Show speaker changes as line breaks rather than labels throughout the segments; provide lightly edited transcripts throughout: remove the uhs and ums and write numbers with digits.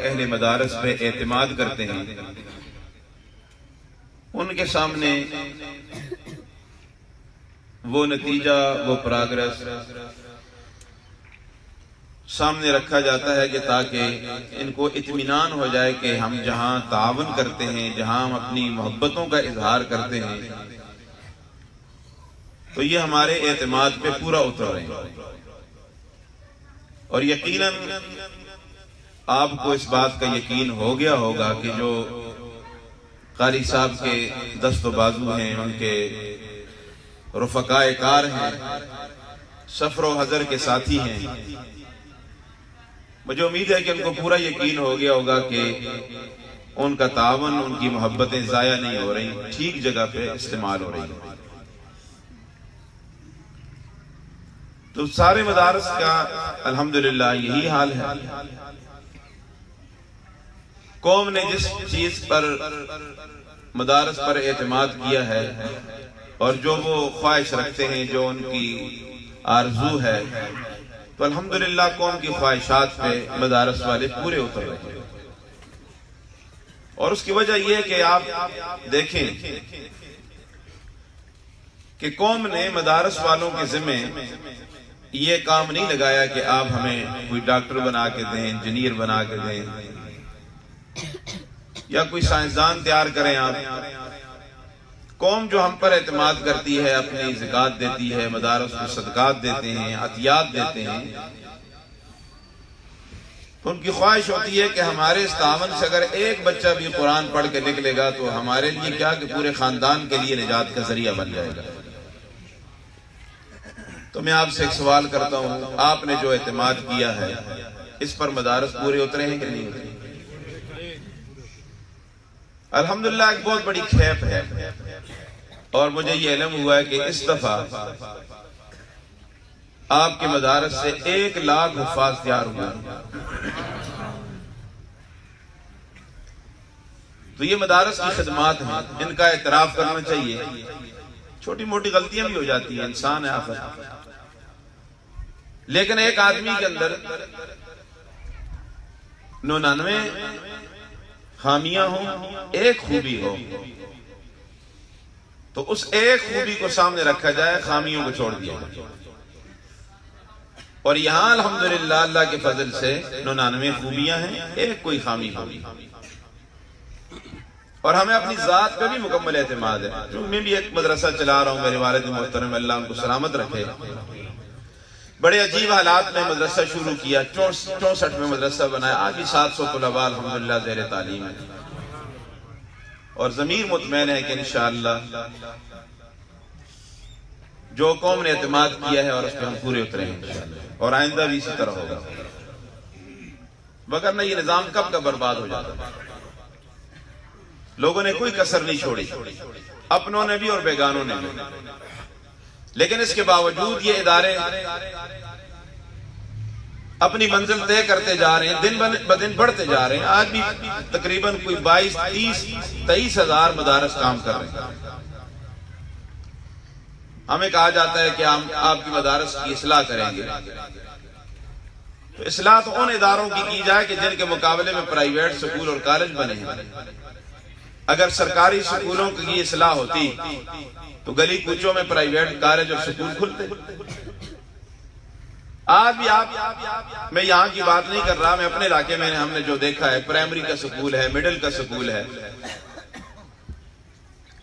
اہل مدارس پہ اعتماد کرتے ہیں ان کے سامنے وہ نتیجہ، وہ پروگرس سامنے رکھا جاتا ہے کہ تاکہ ان کو اطمینان ہو جائے کہ ہم جہاں تعاون کرتے ہیں، جہاں ہم اپنی محبتوں کا اظہار کرتے ہیں، تو یہ ہمارے اعتماد پہ پورا اتر رہے ہیں۔ اور یقیناً آپ کو اس بات کا یقین ہو گیا ہوگا کہ جو قاری صاحب کے دست و بازو ہیں، ان کے رفقائے کار ہیں، سفر و حضر کے ساتھی ہیں، مجھے امید ہے کہ ان کو پورا یقین ہو گیا ہوگا کہ ان کا تعاون، ان کی محبتیں ضائع نہیں ہو رہی، ٹھیک جگہ پہ استعمال ہو رہی ہیں۔ تو سارے مدارس کا الحمدللہ یہی حال ہے۔ قوم نے جس چیز پر مدارس پر اعتماد کیا ہے اور جو وہ خواہش رکھتے ہیں، جو ان کی آرزو ہے، تو الحمدللہ قوم کی خواہشات پہ مدارس والے پورے اتر رہے ہیں۔ اور اس کی وجہ یہ ہے کہ آپ دیکھیں کہ قوم نے مدارس والوں کے ذمہ یہ کام نہیں لگایا کہ آپ ہمیں کوئی ڈاکٹر بنا کے دیں، انجینئر بنا کے دیں، یا کوئی سائنسدان تیار کریں۔ آپ قوم جو ہم پر اعتماد کرتی ہے، اپنی زکوٰۃ دیتی ہے، مدارس کو صدقات دیتے ہیں، عطیات دیتے ہیں، تو ان کی خواہش ہوتی ہے کہ ہمارے اس تعاون سے اگر ایک بچہ بھی قرآن پڑھ کے نکلے گا تو ہمارے لیے کیا کہ پورے خاندان کے لیے نجات کا ذریعہ بن جائے گا۔ تو میں آپ سے ایک سوال کرتا ہوں، آپ نے جو اعتماد کیا ہے اس پر مدارس پورے اترے ہیں کہ نہیں اترے؟ الحمدللہ ایک بہت بڑی کھیپ ہے، اور مجھے یہ علم ہوا ہے کہ اس دفعہ آپ کے مدارس سے 1,00,000 حفاظ تیار ہوئے۔ تو یہ مدارس کی خدمات ہیں، ان کا اعتراف کرنا چاہیے۔ چھوٹی موٹی غلطیاں بھی ہو جاتی ہیں، انسان ہے آخر، لیکن ایک آدمی کے اندر 99 خامیاں ہوں، ایک خوبی ہو، تو اس ایک خوبی کو سامنے رکھا جائے، خامیوں کو چھوڑ دیا جائے۔ اور یہاں الحمدللہ اللہ کے فضل سے 99 خوبیاں ہیں، ایک کوئی خامی ہوگی۔ اور ہمیں اپنی ذات پہ بھی مکمل اعتماد ہے۔ میں بھی ایک مدرسہ چلا رہا ہوں، میرے والد محترم اللہ ان کو سلامت رکھے، بڑے عجیب حالات میں مدرسہ شروع کیا، 64 میں مدرسہ بنایا، آج بھی 700 طلباء الحمدللہ زیر تعلیم ہے، اور ضمیر مطمئن ہے کہ انشاءاللہ جو قوم نے اعتماد کیا ہے اور اس پہ ہم پورے اترے ہیں انشاءاللہ، اور آئندہ بھی اسی طرح ہوگا، وگرنہ یہ نظام کب کا برباد ہو جاتا۔ لوگوں نے کوئی کسر نہیں چھوڑی، اپنوں نے بھی اور بیگانوں نے بھی، لیکن اس کے باوجود یہ ادارے اپنی منزل طے کرتے جا رہے ہیں، دن بدن بڑھتے جا رہے ہیں۔ آج بھی تقریباً کوئی 22-23 ہزار مدارس کام کر رہے ہیں۔ ہمیں کہا جاتا ہے کہ ہم آپ کی مدارس کی اصلاح کریں گے، تو اصلاح تو ان اداروں کی جائے کہ جن کے مقابلے میں پرائیویٹ سکول اور کالج بنے ہیں۔ اگر سرکاری سکولوں کی اصلاح ہوتی تو گلی کوچوں میں پرائیویٹ کالج اور سکول کھلتے۔ آج بھی میں یہاں کی بات نہیں کر رہا، میں اپنے علاقے میں ہم نے جو دیکھا ہے، پرائمری کا سکول ہے، مڈل کا سکول ہے،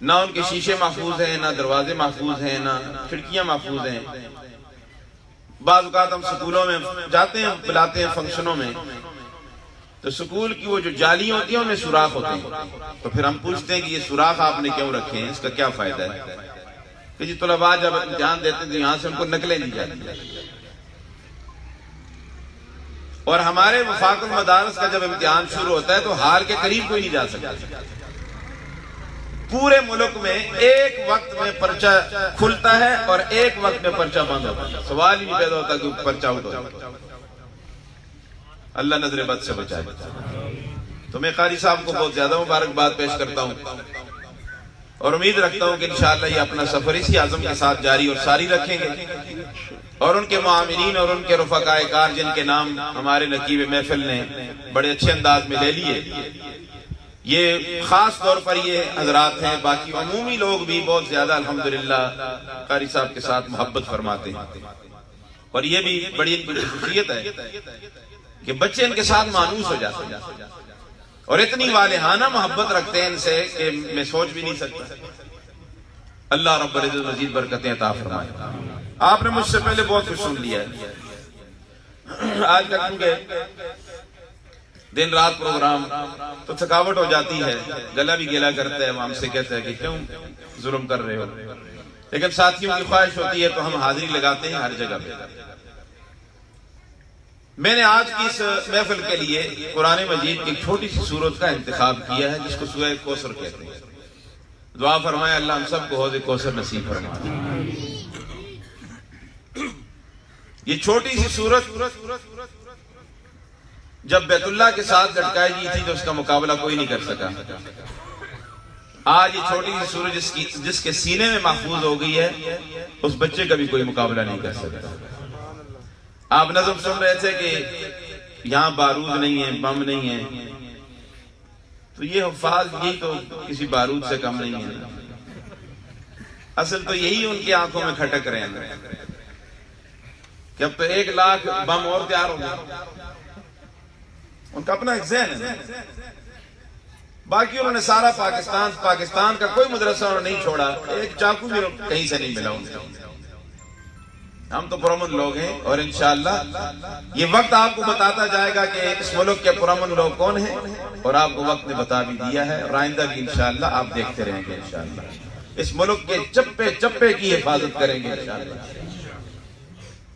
نہ ان کے شیشے محفوظ ہیں، نہ دروازے محفوظ ہیں، نہ کھڑکیاں محفوظ ہیں۔ بعض اوقات ہم سکولوں میں جاتے ہیں، بلاتے ہیں فنکشنوں میں، تو سکول کی وہ جو جالی ہوتی ہیں ان میں سوراخ ہوتے ہیں، تو پھر ہم پوچھتے ہیں کہ یہ سوراخ آپ نے کیوں رکھے ہیں، اس کا کیا فائدہ ہے؟ کہ جی طلباء جب امتحان دیتے ہیں تو یہاں سے ان کو نقلیں دی جاتی، اور ہمارے وفاق المدارس کا جب امتحان شروع ہوتا ہے تو ہال کے قریب کوئی نہیں جا سکتا۔ پورے ملک میں ایک وقت میں پرچہ کھلتا ہے اور ایک وقت میں پرچہ بند ہوتا ہے، سوال ہی نہیں پیدا ہوتا کہ پرچہ اٹھو۔ اللہ نظر بد سے بچائے۔ تو میں قاری صاحب کو بہت زیادہ مبارکباد پیش کرتا ہوں، اور امید رکھتا ہوں کہ انشاءاللہ یہ اپنا سفر اسی عزم کے ساتھ جاری اور ساری رکھیں گے۔ اور ان کے معاملین اور ان کے رفقائے کار جن کے نام ہمارے نقیب محفل نے بڑے اچھے انداز میں لے لیے، یہ خاص طور پر یہ حضرات ہیں، باقی عمومی لوگ بھی بہت زیادہ الحمدللہ قاری صاحب کے ساتھ محبت فرماتے ہیں، اور یہ بھی بڑی ان کی خصوصیت ہے کہ بچے ان کے ساتھ مانوس ہو جاتے ہیں اور اتنی والہانہ محبت رکھتے ہیں ان سے کہ میں سوچ بھی نہیں سکتا۔ اللہ رب العزت مزید برکتیں عطا فرمائے۔ آپ نے مجھ سے پہلے بہت کچھ سن لیا ہے، آج تک کیونکہ دن رات پروگرام تو تھکاوٹ ہو جاتی ہے، گلا بھی گیلا کرتا ہے، ہم سے کہتے ہیں کہ کیوں ظلم کر رہے ہو، لیکن ساتھیوں کی خواہش ہوتی ہے تو ہم حاضری لگاتے ہیں ہر جگہ پہ۔ میں نے آج کی اس محفل کے لیے قرآن مجید کی ایک چھوٹی سی سورت کا انتخاب کیا ہے جس کو سورہ کوثر کہتے ہیں۔ دعا فرمائے اللہ ہم سب کو حوض کوثر نصیب فرمائے۔ یہ چھوٹی سی سورت جب بیت اللہ کے ساتھ لٹکائی گئی تھی تو اس کا مقابلہ کوئی نہیں کر سکا۔ آج یہ چھوٹی سی سورت جس کے سینے میں محفوظ ہو گئی ہے اس بچے کا بھی کوئی مقابلہ نہیں کر سکتا۔ آپ نظم سن رہے تھے کہ یہاں بارود نہیں ہے، بم نہیں ہے، تو یہ حفاظ یہی تو کسی بارود سے کم نہیں ہے، اصل تو یہی ان کی آنکھوں میں کھٹک رہے ہیں کہ اب تو 1,00,000 بم اور تیار ہو گئے۔ ان کا اپنا ایک ذہن ہے، باقی انہوں نے سارا پاکستان کا کوئی مدرسہ انہوں نے نہیں چھوڑا، ایک چاقو بھی کہیں سے نہیں ملا ان کو۔ ہم تو پرامن لوگ ہیں اور انشاءاللہ یہ وقت آپ کو بتاتا جائے گا کہ اس ملک کے پرامن لوگ کون ہیں، اور آپ کو وقت نے بتا بھی دیا ہے، اور آئندہ بھی انشاءاللہ آپ دیکھتے رہیں گے انشاءاللہ۔ اس ملک کے چپے چپے کی حفاظت کریں گے انشاءاللہ۔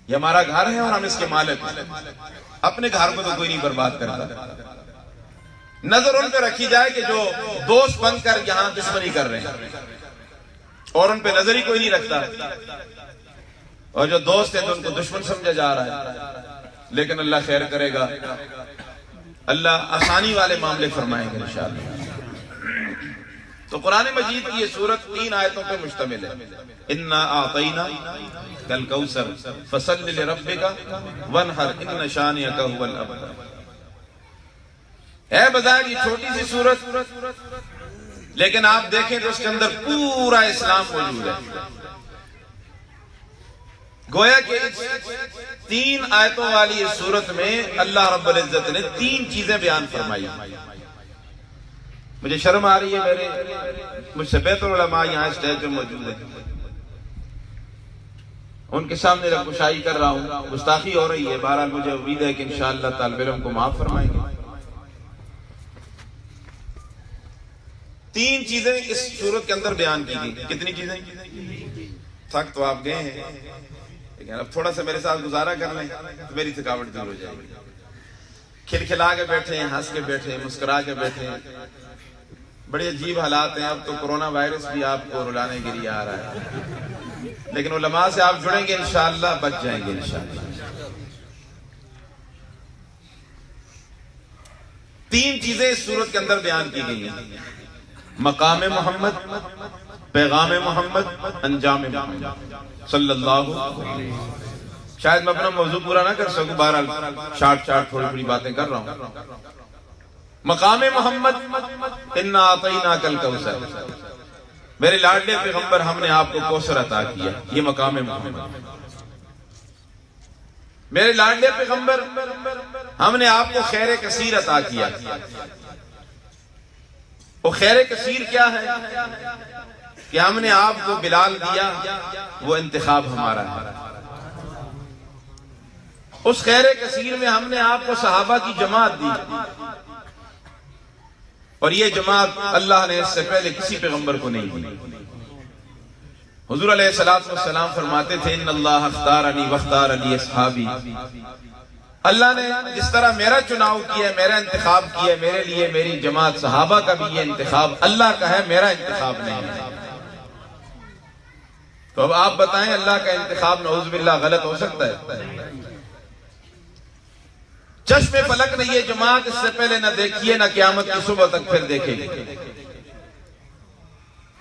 یہ ہمارا گھر ہے اور ہم اس کے مالک ہیں، اپنے گھر کو تو کوئی نہیں برباد کرتا۔ نظر ان پہ رکھی جائے کہ جو دوست بن کر یہاں دشمنی کر رہے ہیں اور ان پہ نظر ہی کوئی نہیں رکھتا، اور جو دوست ہیں تو ان کو دشمن سمجھا جا رہا ہے، لیکن اللہ خیر کرے گا، اللہ آسانی والے معاملے فرمائیں گے انشاءاللہ۔ تو قرآن مجید کی یہ سورت 3 آیتوں پہ مشتمل ہے۔ اِنَّا أَعْطَيْنَاكَ الْكَوْثَرَ فَصَلِّ لِرَبِّكَ وَانْحَرْ إِنَّ شَانِئَكَ هُوَ الْأَبْتَرُ۔ ہے بظاہر یہ چھوٹی سی سورت، لیکن آپ دیکھیں تو اس کے اندر پورا اسلام موجود ہے۔ گویا کہ 3 آیتوں والی اس سورت میں اللہ رب العزت نے 3 چیزیں بیان فرمائی۔ مجھے شرم آ رہی ہے، مجھ سے بہتر علماء یہاں اسٹیج پہ موجود ہیں، ان کے سامنے رکشائی کر رہا ہوں، گستاخی ہو رہی ہے، بہرحال مجھے امید ہے کہ انشاءاللہ طالب علم کو معاف فرمائیں گے۔ 3 چیزیں اس سورت کے اندر بیان کی گئی۔ کتنی چیزیں؟ تھک تو آپ گئے ہیں، لیکن اب تھوڑا سا میرے ساتھ گزارا کر لیں تو میری تھکاوٹ دور ہو جائے گی۔ کھلکھلا کے بیٹھے ہیں، ہنس کے بیٹھے ہیں، مسکرا کے بیٹھے ہیں، بڑے عجیب حالات ہیں۔ اب تو کرونا وائرس بھی آپ کو رلانے کے لیے آ رہا ہے، لیکن علماء سے آپ جڑیں گے انشاءاللہ بچ جائیں گے انشاءاللہ۔ 3 چیزیں اس سورت کے اندر بیان کی گئی ہیں: مقام محمد، پیغام محمد، انجام محمد صلی اللہ علیہ وسلم۔ شاید میں اپنا موضوع پورا نہ کر سکوں، بہرحال شارٹ تھوڑی بڑی باتیں کر رہا ہوں۔ مقام محمد، اِنَّا أَعْطَيْنَاكَ الْكَوْثَرَ، میرے لاڈلے پیغمبر ہم نے آپ کو کوثر عطا کیا، یہ مقام محمد۔ میرے لاڈلے پیغمبر ہم نے آپ کو خیر کثیر عطا کیا۔ وہ خیر کثیر کیا ہے؟ کہ ہم نے آپ کو بلال دیا، وہ انتخاب ہمارا ہے۔ اس خیر کثیر میں ہم نے آپ کو صحابہ کی جماعت دی، اور یہ جماعت اللہ نے اس سے پہلے کسی پیغمبر کو نہیں دی۔ حضور علیہ السلام فرماتے تھے ان اللہ اختارنی واختار علی اصحابی، اللہ نے جس طرح میرا چناؤ کیا ہے، میرا انتخاب کیا ہے، میرے لیے میری جماعت صحابہ کا بھی یہ انتخاب اللہ کا ہے، میرا انتخاب نہیں ہے۔ تو اب آپ بتائیں اللہ کا انتخاب نعوذ باللہ غلط ہو سکتا ہے؟ چشم فلک نے یہ جماعت اس سے پہلے نہ دیکھی ہے، نہ قیامت کی صبح تک پھر دیکھے گی۔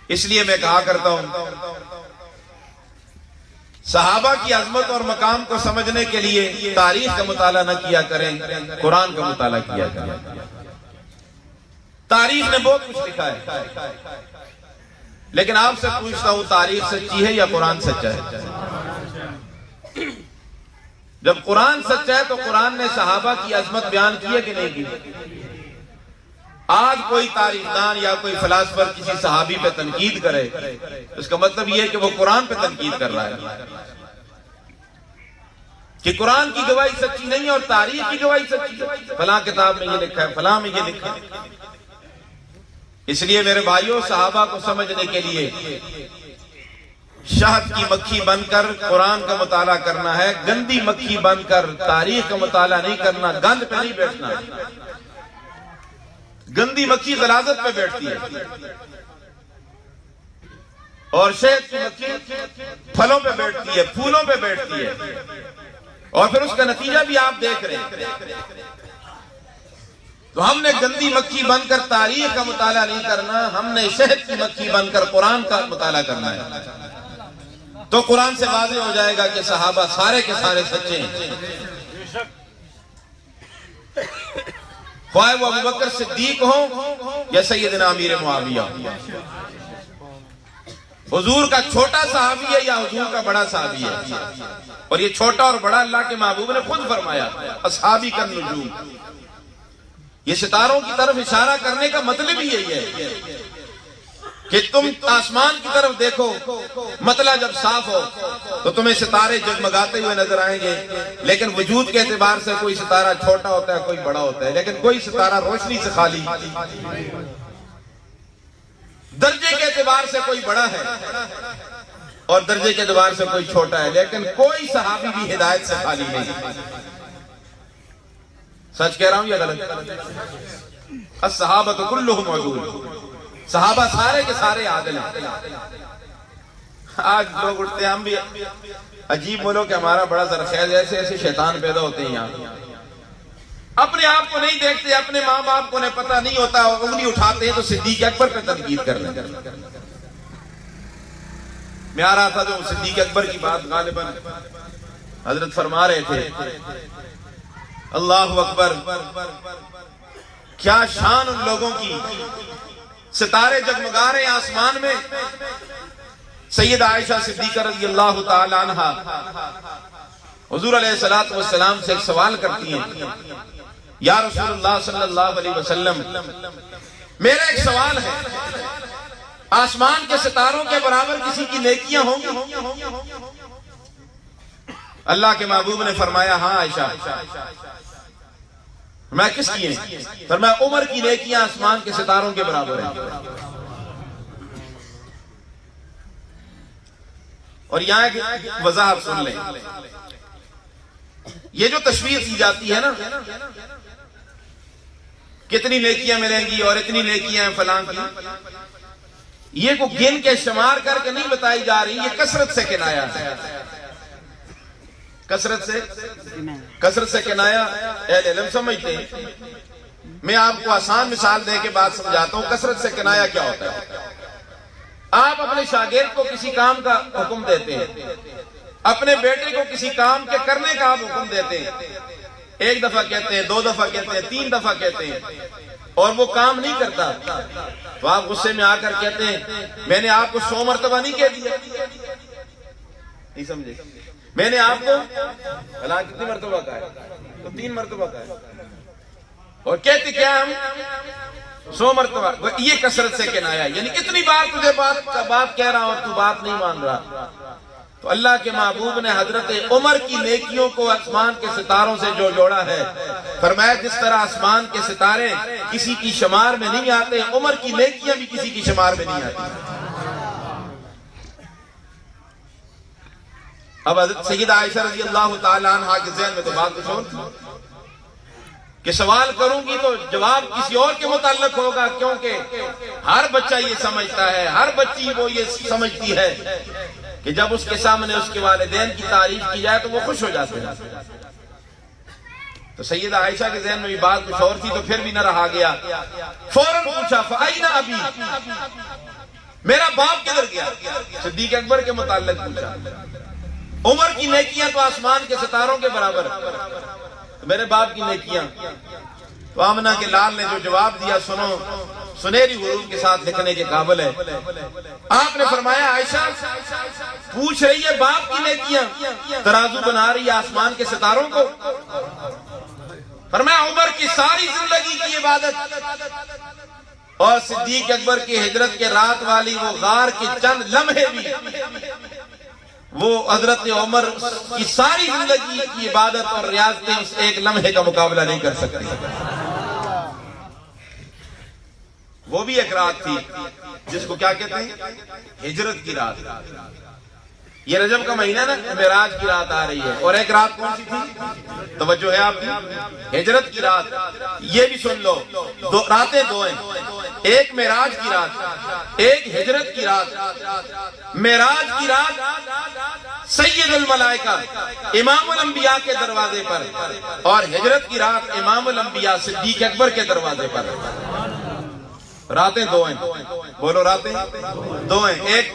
اس لیے میں کہا کرتا ہوں صحابہ کی عظمت اور مقام کو سمجھنے کے لیے تاریخ کا مطالعہ نہ کیا کریں، قرآن کا مطالعہ کیا کریں۔ تاریخ نے بہت کچھ لکھا ہے، لیکن آپ سے پوچھتا ہوں، تاریخ سچی ہے یا قرآن سچا ہے؟ جب قرآن سچا ہے تو قرآن نے صحابہ کی عظمت بیان کی ہے کہ نہیں کی؟ آج کوئی تاریخ دان یا کوئی فلاسفر کسی صحابی پہ تنقید کرے، اس کا مطلب یہ ہے کہ وہ قرآن پہ تنقید کر رہا ہے، کہ قرآن کی گواہی سچی نہیں ہے اور تاریخ کی گواہی سچی ہے، فلاں کتاب میں یہ لکھا ہے، فلاں میں یہ لکھا ہے۔ اس لیے میرے بھائیوں، صحابہ کو سمجھنے کے لیے شہد کی مکھی بن کر قرآن کا مطالعہ کرنا ہے، گندی مکھی بن کر تاریخ کا مطالعہ نہیں کرنا، گند پہ نہیں بیٹھنا۔ گندی مکھی غلاظت پہ بیٹھتی ہے اور شہد کی مکھی پھلوں پہ بیٹھتی ہے، پھولوں پہ بیٹھتی ہے، اور پھر اس کا نتیجہ بھی آپ دیکھ رہے ہیں۔ تو ہم نے گندی مکھی بن کر تاریخ کا مطالعہ نہیں کرنا، ہم نے شہد کی مکھی بن کر قرآن کا مطالعہ کرنا ہے۔ تو قرآن سے واضح ہو جائے گا کہ صحابہ سارے کے سارے سچے ہیں، خواہ وہ ابوبکر صدیق ہوں یا سیدنا امیر معاویہ، حضور کا چھوٹا صحابی ہے یا حضور کا بڑا صحابی ہے۔ اور یہ چھوٹا اور بڑا اللہ کے محبوب نے خود فرمایا، اصحابی کا نجوم۔ یہ ستاروں کی طرف اشارہ کرنے کا مطلب ہی یہی ہے کہ تم آسمان کی طرف دیکھو، مطلع جب صاف ہو تو تمہیں ستارے جگمگاتے ہوئے نظر آئیں گے، لیکن وجود کے اعتبار سے کوئی ستارہ چھوٹا ہوتا ہے، کوئی بڑا ہوتا ہے، لیکن کوئی ستارہ روشنی سے خالی، درجے کے اعتبار سے کوئی بڑا ہے اور درجے کے اعتبار سے کوئی چھوٹا ہے، لیکن کوئی صحابی بھی ہدایت سے خالی نہیں۔ سچ کہہ رہا ہوں یا غلط؟ الصحابۃ کلھم عدول، صحابہ سارے کے سارے عادل ہیں۔ آج لوگ اٹھتے ہیں، ہم بھی عجیب ملک ہے ہمارا، بڑا زرخیز، ایسے ایسے شیطان پیدا ہوتے ہیں یہاں، اپنے آپ کو نہیں دیکھتے، اپنے ماں باپ کو انہیں پتہ نہیں ہوتا، انگلی اٹھاتے ہیں تو صدیق اکبر پہ تنقید کر لیں۔ میں آ رہا تھا جو صدیق اکبر کی بات غالباً حضرت فرما رہے تھے، اللہ اکبر، کیا شان ان لوگوں کی، ستارے جگمگا رہے ہیں آسمان میں۔ سیدہ عائشہ صدیقہ رضی اللہ تعالی عنہ حضور علیہ السلام سے ایک سوال کرتی ہیں، یا رسول اللہ صلی اللہ علیہ وسلم، میرا ایک سوال ہے، آسمان کے ستاروں کے برابر کسی کی نیکیاں ہوں گی؟ اللہ کے محبوب نے فرمایا، ہاں عائشہ۔ میں کس کی ہیں؟ فرمایا عمر کی نیکیاں آسمان کے ستاروں کے برابر ہیں۔ اور یہاں ایک وضاحت سن لیں، یہ جو تشویق کی جاتی ہے نا، کتنی نیکیاں ملیں گی اور اتنی نیکیاں ہیں فلاں کی، یہ کو گن کے شمار کر کے نہیں بتائی جا رہی، یہ کثرت سے کنایا ہے، کثرت سے کنایا اہل علم سمجھتے ہیں۔ میں آپ کو آسان مثال دے کے بات سمجھاتا ہوں، کثرت سے کنایا کیا ہوتا ہے۔ آپ اپنے شاگرد کو کسی کام کا حکم دیتے ہیں، اپنے بیٹے کو کسی کام کے کرنے کا آپ حکم دیتے ہیں، ایک دفعہ کہتے ہیں، دو دفعہ کہتے ہیں، تین دفعہ کہتے ہیں، اور وہ کام نہیں کرتا، تو آپ غصے میں آ کر کہتے ہیں، میں نے آپ کو 100 مرتبہ نہیں کہہ دیا؟ نہیں سمجھے؟ میں نے آپ کو اللہ کتنی مرتبہ کہا ہے؟ تو 3 مرتبہ کہا ہے، اور کہتے کیا ہم 100 مرتبہ۔ یہ کثرت سے کنایا، یعنی اتنی بار تجھے بات کہہ رہا ہوں تو بات نہیں مان رہا۔ تو اللہ کے محبوب نے حضرت عمر کی نیکیوں کو آسمان کے ستاروں سے جو جوڑا ہے، فرمایا جس طرح آسمان کے ستارے کسی کی شمار میں نہیں آتے، عمر کی نیکیاں بھی کسی کی شمار میں نہیں آتی۔ اب حضرت سیدہ عائشہ رضی اللہ تعالی عنہ کے ذہن میں تو بات کچھ اور تھی کہ سوال کروں گی تو جواب کسی اور کے متعلق ہوگا، کیونکہ ہر بچہ یہ سمجھتا ہے، ہر بچی وہ یہ سمجھتی ہے کہ جب اس کے سامنے اس کے والدین کی تعریف کی جائے تو وہ خوش ہو جاتے ہیں۔ تو سیدہ عائشہ کے ذہن میں بھی بات کچھ اور تھی، تو پھر بھی نہ رہا گیا، فوراً پوچھا فَأَيْنَ أَبِي، میرا باپ کدھر گیا؟ صدیق اکبر کے متعلق پوچھا۔ عمر کی نیکیاں تو آسمان کے ستاروں کے برابر، میرے باپ کی نیکیاں۔ تو آمنہ کے لال نے جو جواب دیا سنو، سنہری حروف کے ساتھ لکھنے کے قابل ہے۔ آپ نے فرمایا عائشہ پوچھ رہی ہے باپ کی نیکیاں، ترازو بنا رہی ہے آسمان کے ستاروں کو۔ فرمایا عمر کی ساری زندگی کی عبادت اور صدیق اکبر کی ہجرت کے رات والی وہ غار کے چند لمحے بھی وہ حضرت عمر کی ساری زندگی کی عبادت اور ریاضتیں اس ایک لمحے کا مقابلہ نہیں کر سکتی۔ وہ بھی ایک رات تھی جس کو کیا کہتے ہیں؟ ہجرت کی رات۔ یہ رجب کا مہینہ نا، معراج کی رات آ رہی ہے، اور ایک رات کون سی تھی؟ توجہ ہے آپ کی؟ ہجرت کی رات۔ یہ بھی سن لو، راتیں دو ہیں، ایک معراج کی رات، ایک ہجرت کی رات۔ معراج کی رات سید الملائکہ امام الانبیاء کے دروازے پر، اور ہجرت کی رات امام الانبیاء صدیق اکبر کے دروازے پر۔ راتیں دو ہیں، بولو راتیں دو ہیں، ایک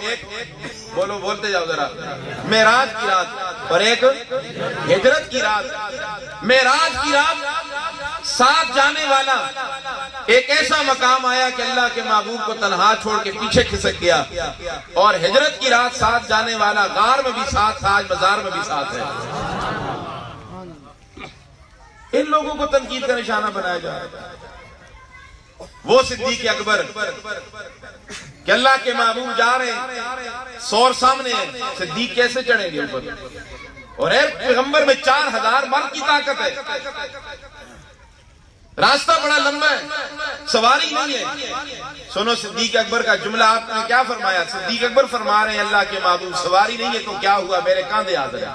بولو بولتے جاؤ ذرا، معراج کی رات اور ایک ہجرت کی رات۔ معراج کی رات ساتھ جانے والا ایک ایسا مقام آیا کہ اللہ کے محبوب کو تنہا چھوڑ کے پیچھے کھسک گیا، اور ہجرت کی رات ساتھ جانے والا غار میں بھی ساتھ تھا، آج مزار میں بھی ساتھ ہے۔ ان لوگوں کو تنقید کا نشانہ بنایا جا رہا ہے۔ وہ صدیق اکبر کہ اللہ کے محبوب جا رہے ہیں، سور سامنے ہیں، صدیق کیسے چڑھیں گے اوپر؟ اور ایک پیغمبر میں 4000 مرد کی طاقت ہے، راستہ بڑا لمبا ہے، سواری نہیں ہے۔ سنو صدیق اکبر کا جملہ آپ نے کیا فرمایا؟ صدیق اکبر فرما رہے ہیں اللہ کے محبوب سواری نہیں ہے تو کیا ہوا، میرے کاندھے حاضر ہیں۔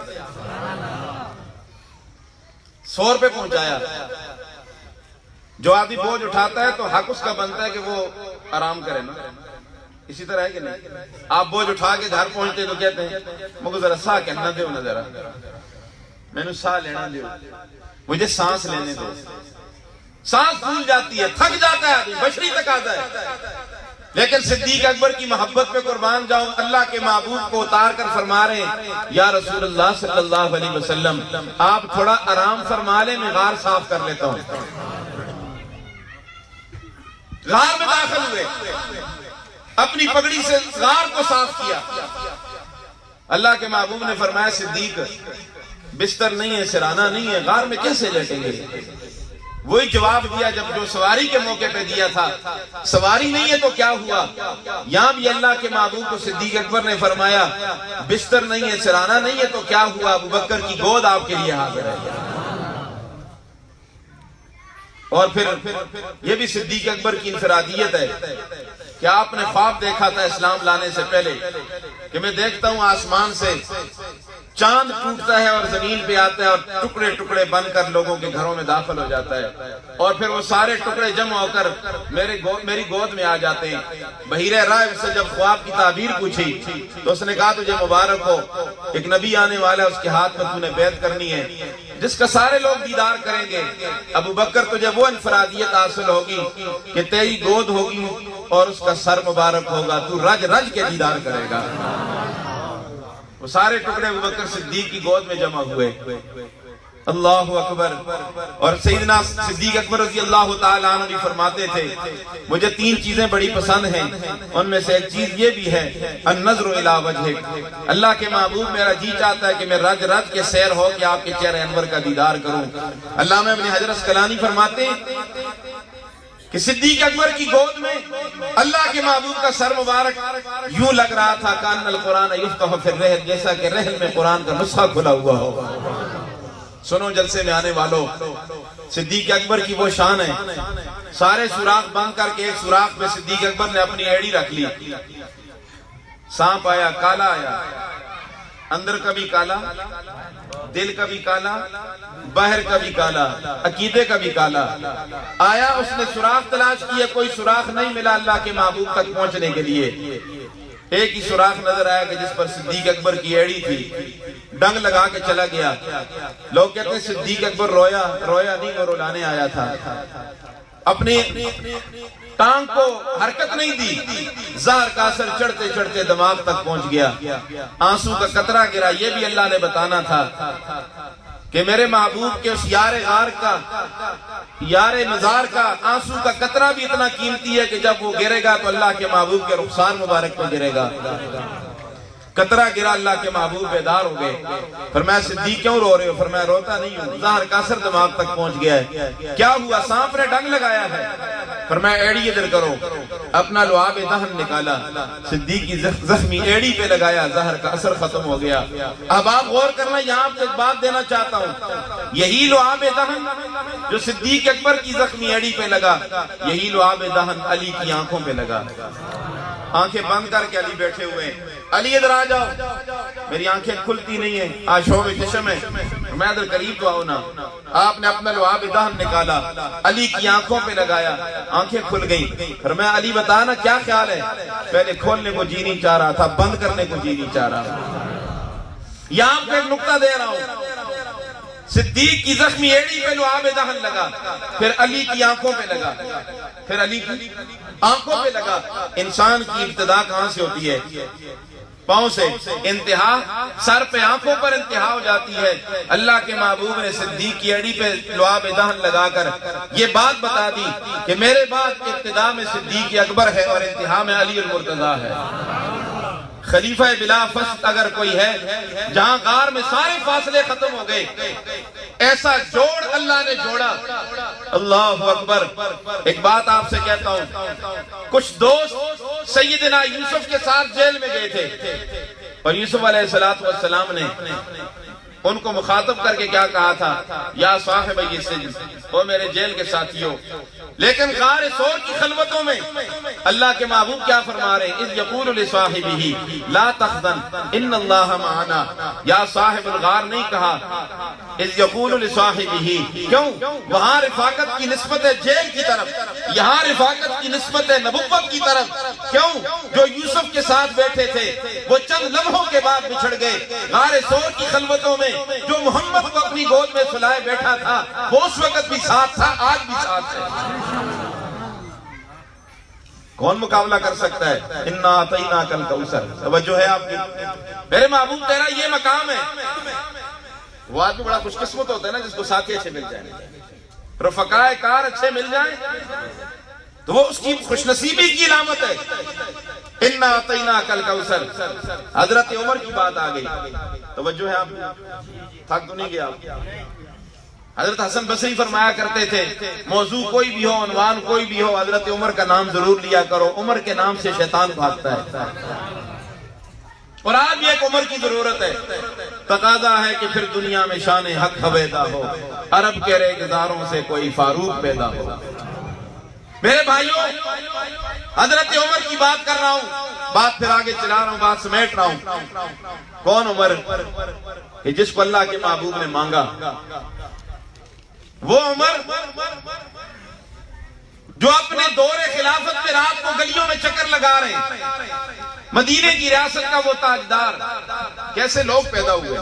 سور پہ پہنچایا۔ جو آدمی بوجھ اٹھاتا ہے تو حق اس کا بنتا ہے کہ وہ آرام کرے نا، اسی طرح ہے کہ نہیں؟ آپ بوجھ اٹھا کے گھر پہنچتے تو کہتے ہیں مجھے ذرا سا کہنا دے، ذرا میں نے سا لینا دے، مجھے سانس لینے دو۔ سانس پھول جاتی ہے، تھک جاتا ہے آدمی، بشری تقاضا ہے۔ لیکن صدیق اکبر کی محبت پہ قربان جاؤں، اللہ کے محبوب کو اتار کر فرما رہے ہیں یا رسول اللہ صلی اللہ علیہ وسلم آپ تھوڑا آرام فرما لیں، میں غار صاف کر لیتا ہوں۔ غار میں داخل ہوئے، اپنی پگڑی سے غار کو صاف کیا۔ اللہ کے محبوب نے فرمایا صدیق بستر نہیں ہے، سرانہ نہیں ہے، غار میں کیسے لیٹیں گے؟ وہی جواب دیا جب جو سواری کے موقع پہ دیا تھا، سواری نہیں ہے تو کیا ہوا؟ یہاں بھی اللہ کے محبوب کو صدیق اکبر نے فرمایا بستر نہیں ہے، سرانہ نہیں ہے تو کیا ہوا؟ ابو بکر کی گود آپ کے لیے حاضر ہے۔ اور پھر یہ بھی صدیق اکبر کی انفرادیت ہے کہ آپ نے خواب دیکھا تھا اسلام لانے سے پہلے کہ میں دیکھتا ہوں آسمان سے چاند ٹوٹتا ہے اور زمین پہ آتا ہے اور ٹکڑے ٹکڑے بن کر لوگوں کے گھروں میں داخل ہو جاتا ہے، اور پھر وہ سارے ٹکڑے جمع ہو کر میری گود میں آ جاتے ہیں۔ بحیر رائے سے جب خواب کی تعبیر پوچھی تو اس نے کہا تجھے مبارک ہو، ایک نبی آنے والا ہے، اس کے ہاتھ میں تو نے بیعت کرنی ہے جس کا سارے لوگ دیدار کریں گے۔ ابو بکر تجھے وہ انفرادیت حاصل ہوگی کہ تیری گود ہوگی اور اس کا سر مبارک ہوگا، تو رج رج کے دیدار کرے گا۔ وہ سارے ٹکڑے ابو بکر صدیق کی گود میں جمع ہوئے۔ اللہ اکبر۔ اور سیدنا صدیق اکبر رضی اللہ تعالیٰ عنہ فرماتے تھے مجھے 3 چیزیں بڑی پسند ہیں، ان میں سے ایک چیز یہ بھی ہے النظر الی وجہک، اللہ کے محبوب میرا جی چاہتا ہے کہ میں رج رج کے سیر ہو کہ آپ کے چہرے انور کا دیدار کروں۔ علامہ ابن حجر اسقلانی فرماتے ہیں کہ صدیق اکبر کی گود میں اللہ کے محبوب کا سر مبارک یوں لگ رہا تھا کان القرآن یفتح فی الرحل، جیسا کہ رحل میں قرآن کا نسخہ کھلا ہوا ہو۔ سنو جلسے میں آنے والوں، صدیق اکبر کی وہ شان ہے، سارے سوراخ بند کر کے ایک سوراخ پہ صدیق اکبر نے اپنی ایڑی رکھ لی۔ سانپ آیا، کالا آیا، اندر کا بھی کالا، دل کا بھی کالا، باہر کا بھی کالا، عقیدے کا بھی کالا آیا۔ اس نے سوراخ تلاش کیا، کوئی سوراخ نہیں ملا اللہ کے محبوب تک پہنچنے کے لیے۔ ایک ہی سوراخ نظر آیا کہ جس پر صدیق اکبر کی ایڑی تھی، ڈنگ لگا کے چلا گیا۔ لوگ کہتے ہیں صدیق اکبر رویا نہیں، وہ رلانے آیا تھا۔ اپنی ٹانگ کو حرکت نہیں دی، زہر کا اثر چڑھتے چڑھتے دماغ تک پہنچ گیا، آنسو کا قطرہ گرا۔ یہ بھی اللہ نے بتانا تھا کہ میرے محبوب کے اس یار غار کا، یار مزار کا آنسو کا قطرہ بھی اتنا قیمتی ہے کہ جب وہ گرے گا تو اللہ کے محبوب کے رخسار مبارک پہ گرے گا۔ قطرہ گرا، اللہ کے محبوب بیدار ہو گئے۔ فرمایا صدیق کیوں رو رہے ہو؟ فرمایا روتا نہیں ہوں، زہر کا اثر دماغ تک پہنچ گیا ہے۔ کیا ہوا؟ سانپ نے ڈنگ لگایا ہے۔ فرمایا ایڑی ادھر کرو۔ اپنا لعاب دہن نکالا، صدیق کی زخمی ایڑی پہ لگایا، زہر کا اثر ختم ہو گیا۔ اب آپ غور کرنا، یہاں پہ ایک بات دینا چاہتا ہوں، یہی لعاب دہن جو صدیق اکبر کی زخمی ایڑی پہ لگا، یہی لعاب دہن علی کی آنکھوں پہ لگا۔ آنکھیں بند کر کے علی بیٹھے ہوئے ہیں۔ علی ادھر آ جاؤ، میری آنکھیں کھلتی نہیں ہیں، آج شوب چشم ہے، میں ادھر قریب تو آؤ نا۔ آپ نے اپنا لعاب دہن نکالا، علی کی آنکھوں پہ لگایا، آنکھیں کھل گئیں۔ فرمایا علی بتا نا کیا خیال ہے؟ پہلے کھولنے کو جی نہیں چاہ رہا تھا، بند کرنے کو جی نہیں چاہ رہا۔ یہاں پہ ایک نقطہ دے رہا ہوں، صدیق کی زخمی ایڑی پہ لعاب دہن لگا، پھر علی کی آنکھوں پہ لگا، پھر علی کی آنکھوں پہ لگا۔ انسان کی ابتدا کہاں سے ہوتی ہے؟ پاؤں سے، انتہا سر پہ، آنکھوں پر انتہا ہو جاتی ہے۔ اللہ کے محبوب نے صدیق کی ایڑی پہ لعاب دہن لگا کر یہ بات بتا دی کہ میرے بعد ابتدا میں صدیق اکبر ہے اور انتہا میں علی المرتضیٰ ہے۔ خلیفہ بلا فصل اگر کوئی ہے، جہاں غار میں سارے فاصلے ختم ہو گئے، ایسا جوڑ اللہ نے جوڑا۔ اللہ اکبر۔ ایک بات آپ سے کہتا ہوں، کچھ دوست سیدنا یوسف کے ساتھ جیل میں گئے تھے، اور یوسف علیہ السلام نے ان کو مخاطب کر کے کیا کہا تھا؟ یا صاحب السجن، او میرے جیل کے ساتھیوں۔ لیکن غار ثور کی خلوتوں میں اللہ کے محبوب کیا فرما رہے ہیں؟ اذ یقول لصاحبہ لا تحزن ان اللہ معنا۔ یا صاحب الغار نہیں کہا، اذ یقول لصاحبہ۔ کیوں؟ وہاں رفاقت کی نسبت ہے جیل کی طرف، یہاں رفاقت کی نسبت ہے نبوت کی طرف۔ کیوں؟ جو یوسف کے ساتھ بیٹھے تھے وہ چند لمحوں کے بعد بچھڑ گئے۔ غار ثور کی خلوتوں میں جو محمد کو اپنی گود میں سلائے بیٹھا تھا وہ اس وقت بھی ساتھ تھا، آج بھی ساتھ ہے۔ کون مقابلہ کر سکتا ہے؟ انا اعطیناک الکوثر۔ توجہ ہے آپ کی؟ میرے محبوب تیرا یہ مقام ہے۔ وہ آدمی بڑا خوش قسمت ہوتا ہے نا جس کو ساتھی اچھے مل جائیں، رفقائے کار اچھے مل جائیں، تو وہ اس کی خوش نصیبی کی علامت ہے۔ انا اعطیناک الکوثر۔ حضرت عمر کی بات آ گئی، توجہ ہے آپ کی؟ تھک تو نہیں گیا؟ حضرت حسن بصری فرمایا کرتے تھے، موضوع کوئی بھی ہو، عنوان کوئی بھی ہو، حضرت عمر کا نام ضرور لیا کرو، عمر کے نام سے شیطان بھاگتا ہے۔ اور آج بھی ایک عمر کی ضرورت ہے۔ تقاضا ہے کہ پھر دنیا میں شان حق حویدا ہو، عرب کے ریگزاروں سے کوئی فاروق پیدا ہو۔ میرے بھائیوں، حضرت عمر کی بات کر رہا ہوں، بات پھر آگے چلا رہا ہوں، بات سمیٹ رہا ہوں۔ کون عمر؟ کہ جس کو اللہ کے محبوب نے مانگا، وہ عمر جو اپنے دور خلافت میں رات کو گلیوں میں چکر لگا رہے ہیں، مدینے کی ریاست کا وہ تاجدار۔ کیسے لوگ پیدا ہوئے،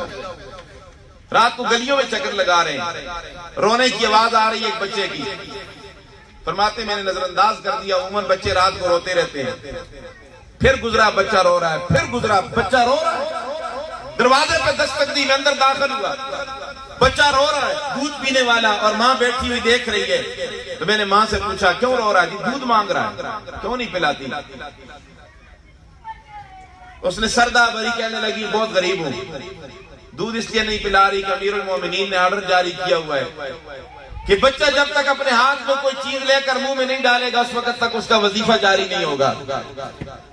رات کو گلیوں میں چکر لگا رہے ہیں، رونے کی آواز آ رہی ہے ایک بچے کی۔ فرماتے میں نے نظر انداز کر دیا، عموماً بچے رات کو روتے رہتے ہیں۔ پھر گزرا بچہ رو رہا ہے، پھر گزرا بچہ رو رہا ہے، دروازے پہ دستک دی، میں اندر داخل ہوا، بچہ رو رہا ہے، دودھ پینے والا، اور ماں بیٹھی ہوئی دیکھ رہی ہے۔ تو میں نے ماں سے پوچھا کیوں رو رہا ہے؟ جی دودھ مانگ رہا ہے، کیوں نہیں پلاتی؟ اس نے سردہ بھری کہنے لگی بہت غریب ہوں، دودھ اس لیے نہیں پلا رہی کہ امیر المومنین نے آرڈر جاری کیا ہوا ہے کہ بچہ جب تک اپنے ہاتھ میں کوئی چیز لے کر منہ میں نہیں ڈالے گا اس وقت تک اس کا وظیفہ جاری نہیں ہوگا۔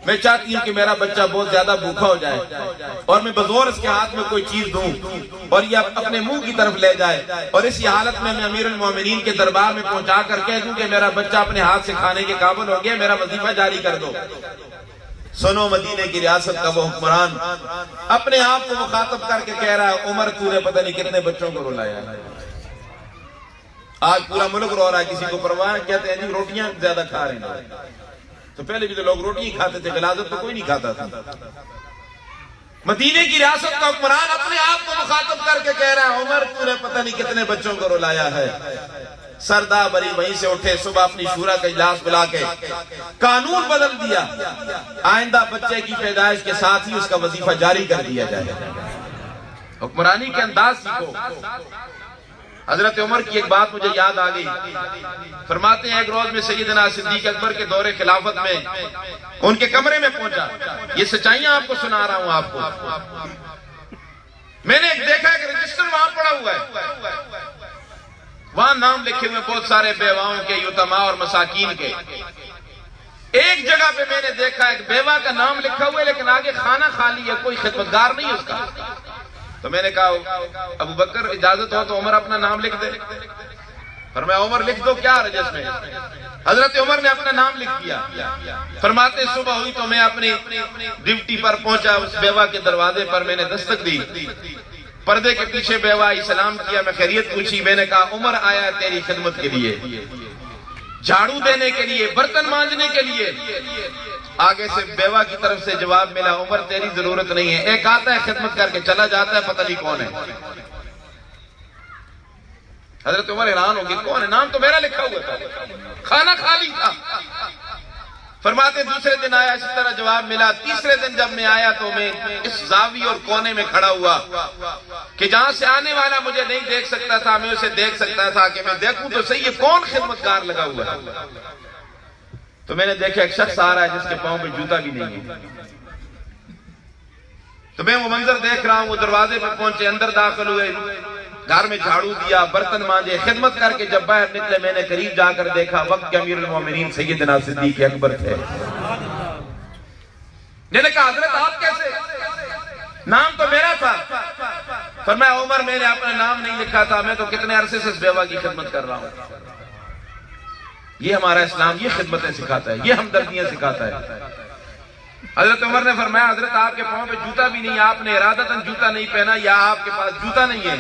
میں چاہتی ہوں کہ میرا بچہ بہت زیادہ بھوکا ہو جائے اور میں بزور اس کے ہاتھ میں کوئی چیز دوں اور یہ اپنے منہ کی طرف لے جائے، اور اسی حالت میں امیر المومنین کے دربار میں پہنچا کر کہہ دوں کہ میرا بچہ اپنے ہاتھ سے کھانے کے قابل ہو گیا، میرا وظیفہ جاری کر دو۔ سنو، مدینے کی ریاست کا وہ حکمران اپنے آپ کو مخاطب کر کے کہہ رہا ہے، عمر تو نے پتہ نہیں کتنے بچوں کو رلایا ہے۔ آج پورا ملک رو رہا ہے، کسی کو پرواہ، کہتے ہیں جی روٹیاں زیادہ کھا رہے ہیں۔ تو پہلے بھی تو لوگ روٹی کھاتے تھے، غلاظت تو کوئی نہیں کھاتا تھا۔ مدینے کی ریاست کا حکمران اپنے آپ کو مخاطب کر کے کہہ رہا ہے، عمر تو نے پتہ نہیں کتنے بچوں کو رلایا ہے۔ سردار بری وہیں سے اٹھے، صبح اپنی شورا کا اجلاس بلا کے قانون بدل دیا، آئندہ بچے کی پیدائش کے ساتھ ہی اس کا وظیفہ جاری کر دیا جائے۔ حکمرانی کے انداز سیکھو۔ حضرت عمر کی ایک بات مجھے یاد آ گئی، فرماتے ہیں ایک روز میں سیدنا صدیق اکبر کے دور خلافت میں ان کے کمرے میں پہنچا، یہ سچائیاں آپ کو سنا رہا ہوں آپ کو۔ میں نے ایک دیکھا کہ رجسٹر وہاں پڑا ہوا ہے، وہاں نام لکھے ہوئے بہت سارے بیواؤں کے، یتیماں اور مساکین کے۔ ایک جگہ پہ میں نے دیکھا ایک بیوہ کا نام لکھا ہوا ہے لیکن آگے خانہ خالی ہے، کوئی خدمتگار نہیں اس کا۔ تو میں نے کہا ابو بکر اجازت ہو تو عمر اپنا نام لکھ دے۔ فرمایا عمر لکھ دو، کیا حرج ہے اس میں؟ حضرت عمر نے اپنا نام لکھ دیا۔ فرماتے صبح ہوئی تو میں اپنی ڈیوٹی پر پہنچا، اس بیوہ کے دروازے پر میں نے دستک دی، پردے کے پیچھے بیوہ آئی، سلام کیا، میں خیریت پوچھی، میں نے کہا عمر آیا ہے تیری خدمت کے لیے، جھاڑو دینے کے لیے، برتن مانجنے کے لیے۔ آگے سے بیوہ کی طرف سے جواب ملا، عمر تیری ضرورت نہیں ہے، ایک آتا ہے خدمت کر کے چلا جاتا ہے، پتہ نہیں کون ہے۔ حضرت عمر حیران ہو گئے، کون ہے؟ نام تو میرا لکھا ہوا تھا، خانہ خالی تھا۔ فرماتے دوسرے دن آیا، اسی طرح جواب ملا۔ تیسرے دن جب میں آیا تو میں اس زاوی اور کونے میں کھڑا ہوا کہ جہاں سے آنے والا مجھے نہیں دیکھ سکتا تھا، میں اسے دیکھ سکتا تھا کہ میں دیکھوں تو صحیح یہ کون خدمتگار لگا ہوا ہے۔ تو میں نے دیکھا ایک شخص آ رہا ہے جس کے پاؤں پہ جوتا بھی نہیں ہے۔ تو میں وہ منظر دیکھ رہا ہوں، وہ دروازے پہ پہنچے، اندر داخل ہوئے، گھر میں جھاڑو دیا، برتن مانجے، خدمت کر کے جب باہر نکلے میں نے قریب جا کر دیکھا وقت کے امیر المومنین سیدنا صدیق اکبر تھے۔ میں نے کہا حضرت آپ کیسے؟ نام تو میرا تھا۔ فرمایا عمر میں نے اپنا نام نہیں لکھا تھا، میں تو کتنے عرصے سے اس بیوہ کی خدمت کر رہا ہوں۔ یہ ہمارا اسلام یہ خدمتیں سکھاتا ہے، یہ ہمدردیاں سکھاتا ہے۔ حضرت عمر نے فرمایا حضرت آپ کے پاؤں پہ جوتا بھی نہیں، آپ نے ارادتاً جوتا نہیں پہنا یا آپ کے پاس جوتا نہیں ہے؟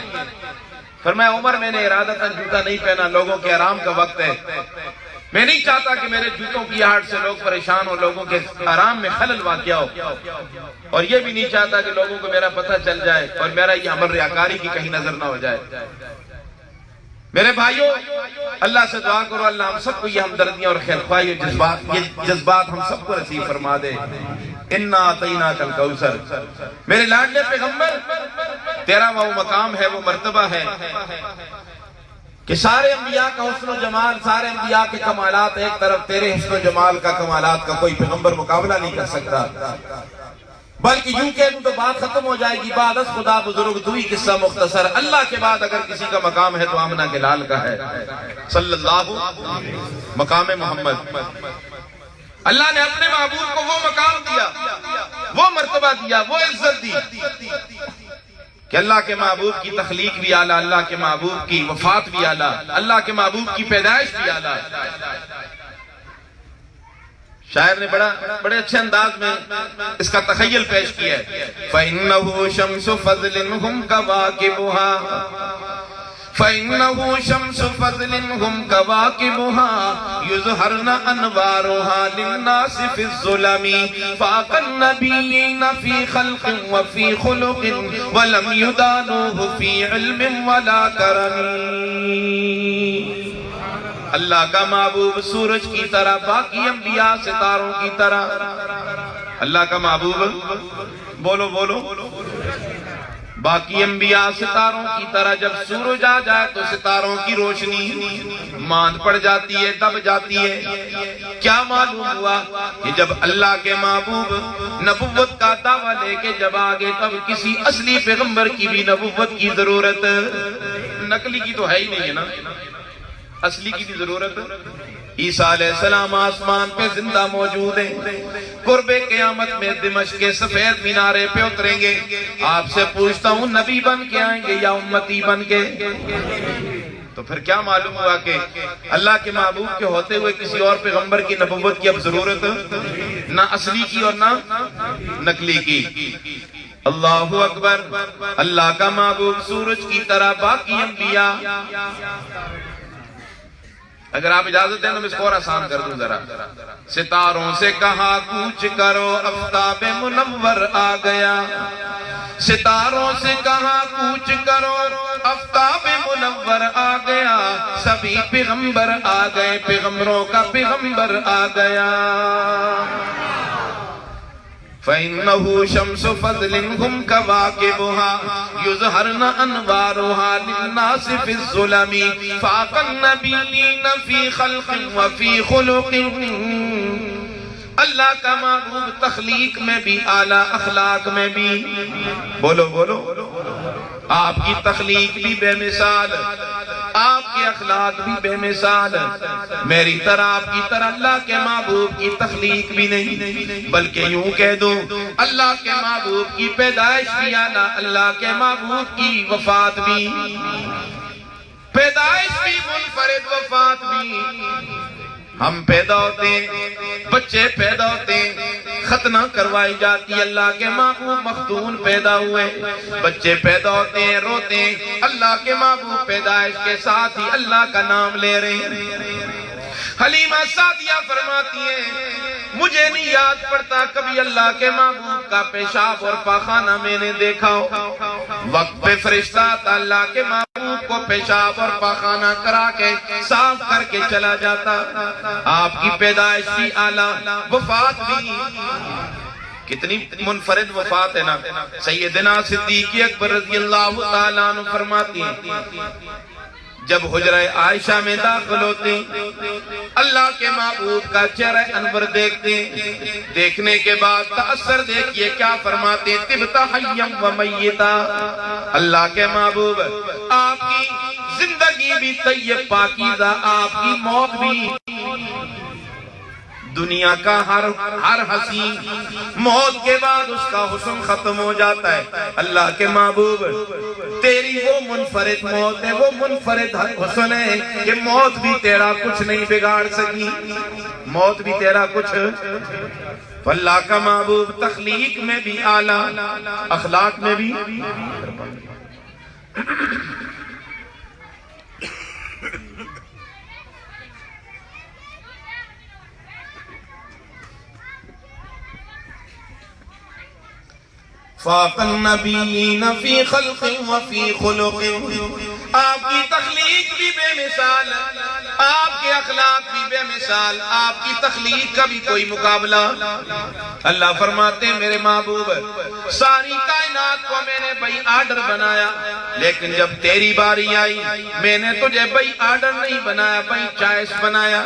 فرمایا عمر میں نے ارادتاً جوتا نہیں پہنا، لوگوں کے آرام کا وقت ہے، میں نہیں چاہتا کہ میرے جوتوں کی آہٹ سے لوگ پریشان ہو، لوگوں کے آرام میں خلل واقع ہو، اور یہ بھی نہیں چاہتا کہ لوگوں کو میرا پتہ چل جائے اور میرا یہ عمل ریاکاری کی کہیں نظر نہ ہو جائے۔ میرے بھائیوں اللہ سے دعا کرو اللہ ہم سب کو یہ ہمدردیاں اور خیرخواہی اور یہ جذبات ہم سب کو نصیب فرما دے۔ انا اعطیناک الکوثر، میرے لاڈلے پیغمبر تیرا وہ مقام ہے، وہ مرتبہ ہے کہ سارے انبیاء کا حسن و جمال، سارے انبیاء کے کمالات ایک طرف، تیرے حسن و جمال کا کمالات کا کوئی پیغمبر مقابلہ نہیں کر سکتا، بلکہ یوں کہ تو بات ختم ہو جائے گی، بعد از خدا بزرگ توئی قصہ مختصر، اللہ کے بعد اگر کسی کا مقام ہے تو آمنہ کے لال کا ہے صلی اللہ مقام محمد۔ اللہ نے اپنے محبوب کو وہ مقام دیا، وہ مرتبہ دیا، وہ عزت دی کہ اللہ کے محبوب کی تخلیق بھی اعلیٰ، اللہ کے محبوب کی وفات بھی اعلیٰ، اللہ کے محبوب کی پیدائش بھی اعلیٰ۔ شاعر نے بڑے اچھے انداز میں اس کا تخیل پیش کیا ہے۔ فَإِنَّهُ شَمْسُ فَضْلٍ هُمْ كَوَاكِبُهَا فَإِنَّهُ شَمْسُ فَضْلٍ هُمْ كَوَاكِبُهَا يُظْهَرْنَ أَنْوَارُهَا لِلنَّاسِ فِي الظُّلَمِ فَاقَ النَّبِيِّينَ فِي خَلْقٍ وَفِي خُلُقٍ وَلَمْ يُدَانُوهُ فِي عِلْمٍ وَلَا كَرَمٍ۔ اللہ کا محبوب سورج کی طرح، باقی انبیاء ستاروں کی طرح، اللہ کا محبوب بولو بولو، باقی انبیاء ستاروں کی طرح جب سورج آ جائے تو ستاروں کی روشنی ماند پڑ جاتی ہے، دب جاتی ہے۔ کیا معلوم ہوا کہ جب اللہ کے محبوب نبوت کا دعویٰ لے کے جب آگے تب کسی اصلی پیغمبر کی بھی نبوت کی ضرورت، نقلی کی تو ہے ہی نہیں ہے نا، اصلی کی بھی ضرورت۔ عیسیٰ علیہ السلام آسمان پہ زندہ موجود ہیں، قرب قیامت میں دمشق کے سفید مینارے پہ اتریں گے۔ آپ سے پوچھتا ہوں نبی بن کے آئیں گے یا امتی بن کے؟ تو پھر کیا معلوم ہوا کہ اللہ کے محبوب کے ہوتے ہوئے کسی اور پیغمبر کی نبوت کی اب ضرورت نہ اصلی کی اور نہ نقلی کی۔ اللہ اکبر، اللہ کا محبوب سورج کی طرح، باقی انبیاء۔ اگر آپ اجازت دیں تو میں اس کو اور آسان کر دوں ذرا۔ ستاروں سے کہا کوچ کرو، آفتاب منور آ گیا، ستاروں سے کہاں کوچ کرو، آفتاب منور آ گیا، سبھی پیغمبر آ گئے، پیغمبروں کا پیغمبر آ گیا۔ فَإِنَّهُ شَمْسُ فَضْلٍ هُمْ كَوَاكِبُهَا يُظْهَرْنَ أَنْوَارُهَا لِلنَّاسِ فِي الظُّلَمِ فَاقَ النَّبِيِّينَ فِي خَلْقٍ وَفِي خُلُقٍ۔ اللہ کا محبوب تخلیق میں بھی اعلیٰ، اخلاق میں بھی، بولو بولو، آپ کی تخلیق بھی بے مثال، آپ کے اخلاق بھی بے مثال، میری طرح آپ کی طرح اللہ کے محبوب کی تخلیق بھی نہیں، بلکہ یوں کہہ دوں اللہ کے محبوب کی پیدائش بھی اعلیٰ، اللہ کے محبوب کی وفات بھی، پیدائش بھی منفرد، وفات بھی۔ ہم پیدا ہوتے ہیں، بچے پیدا ہوتے ہیں، ختنہ کروائی جاتی ہے، اللہ کے محبوب مختون پیدا ہوئے، بچے پیدا ہوتے ہیں، روتے ہیں، اللہ کے محبوب پیدائش کے ساتھ ہی اللہ کا نام لے رہے ہیں۔ حلیمہ سعدیہ فرماتی ہیں مجھے نہیں یاد پڑتا کبھی اللہ کے محبوب کا پیشاب اور پاخانہ میں نے دیکھا ہو، وقت پہ فرشتہ آتا اللہ کے محبوب کو پیشاب اور پاخانہ کرا کے صاف کر کے چلا جاتا۔ آپ کی پیدائش بھی اعلیٰ، وفات بھی کتنی منفرد وفات ہے نا۔ سیدنا صدیق اکبر رضی اللہ تعالیٰ عنہ فرماتی ہیں جب حجرہ عائشہ میں داخل ہوتے اللہ کے محبوب کا چہرہ انور دیکھتے، دیکھنے کے بعد تأثر دیکھئے کیا فرماتے، طبت حیم و میتا، اللہ کے محبوب آپ کی زندگی بھی طیب پاکیزہ، آپ کی موت بھی، دنیا کا ہر حسین موت کے بعد اس کا حسن ختم ہو جاتا ہے، اللہ کے محبوب تیری وہ منفرد موت ہے، وہ منفرد حسن ہے کہ موت بھی تیرا کچھ نہیں بگاڑ سکی، موت بھی تیرا کچھ۔ اللہ کا محبوب تخلیق میں بھی اعلیٰ، اخلاق میں بھی۔ فاق النبیین فی خلق وفی خلق، آپ کی تخلیق بھی بے مثال، آپ کے اخلاق بھی بے مثال، آپ کی تخلیق کا بھی کوئی مقابلہ۔ اللہ فرماتے ہیں میرے محبوب ساری کائنات کو میں نے بھائی آرڈر بنایا، لیکن جب تیری باری آئی میں نے تجھے بھائی آرڈر نہیں بنایا، بھائی چائس بنایا،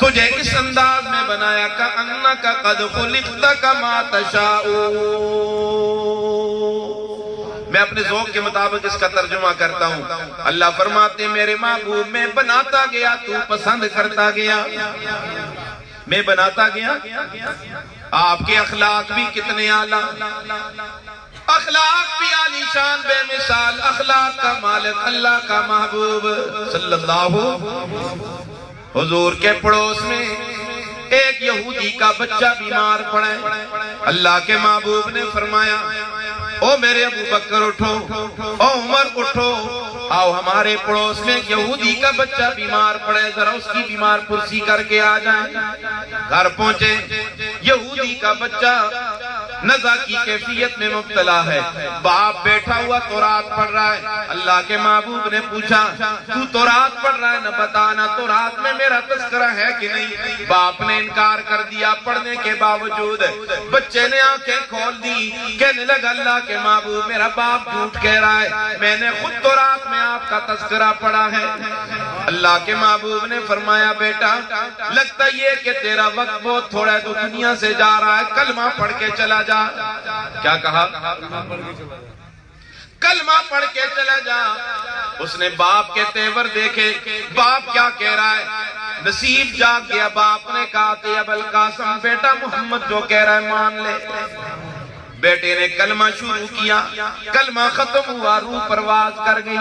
تجھے اس انداز میں بنایا کأنک قد خلقت کما تشاء۔ میں اپنے ذوق کے مطابق اس کا ترجمہ کرتا ہوں۔ اللہ فرماتے ہیں میرے محبوب میں بناتا گیا تو پسند کرتا گیا، میں بناتا گیا۔ آپ کے اخلاق بھی کتنے اعلیٰ، اخلاق بھی عالی شان بے مثال، اخلاق کا مالک اللہ کا محبوب صلی اللہ۔ حضور کے پڑوس میں ایک یہودی کا بچہ بیمار پڑا ہے، اللہ کے محبوب نے فرمایا او میرے ابو بکر اٹھو، او عمر اٹھو، آؤ ہمارے پڑوس میں یہودی کا بچہ بیمار پڑے، ذرا اس کی بیمار پرسی کر کے آ جائیں۔ گھر پہنچے، یہودی کا بچہ نزع کی کیفیت میں مبتلا ہے، باپ بیٹھا ہوا تورات پڑھ رہا ہے۔ اللہ کے محبوب نے پوچھا تو تورات پڑھ رہا ہے نہ بتانا تورات میں میرا تذکرہ ہے کہ نہیں؟ باپ نے انکار کر دیا، پڑھنے کے باوجود بچے نے آنکھیں کھول دی، کہنے لگا اللہ کے محبوب میرا باپ جھوٹ کہہ رہا ہے، میں نے خود تورات میں آپ کا تذکرہ پڑھا ہے۔ اللہ کے محبوب نے فرمایا بیٹا لگتا یہ کہ تیرا وقت بہت تھوڑا ہے، تو دنیا سے جا رہا ہے، کلمہ پڑھ کے چلا جا۔ کیا کہا؟ کلمہ پڑھ کے چلا جا۔ اس نے باپ کے تیور دیکھے، باپ کیا کہہ رہا ہے، نصیب جاگ گیا۔ باپ نے کہا کہ ابو القاسم بیٹا محمد جو کہہ رہا ہے مان لے۔ بیٹے نے کلمہ شروع کیا، کلمہ ختم ہوا، روح پرواز کر گئی۔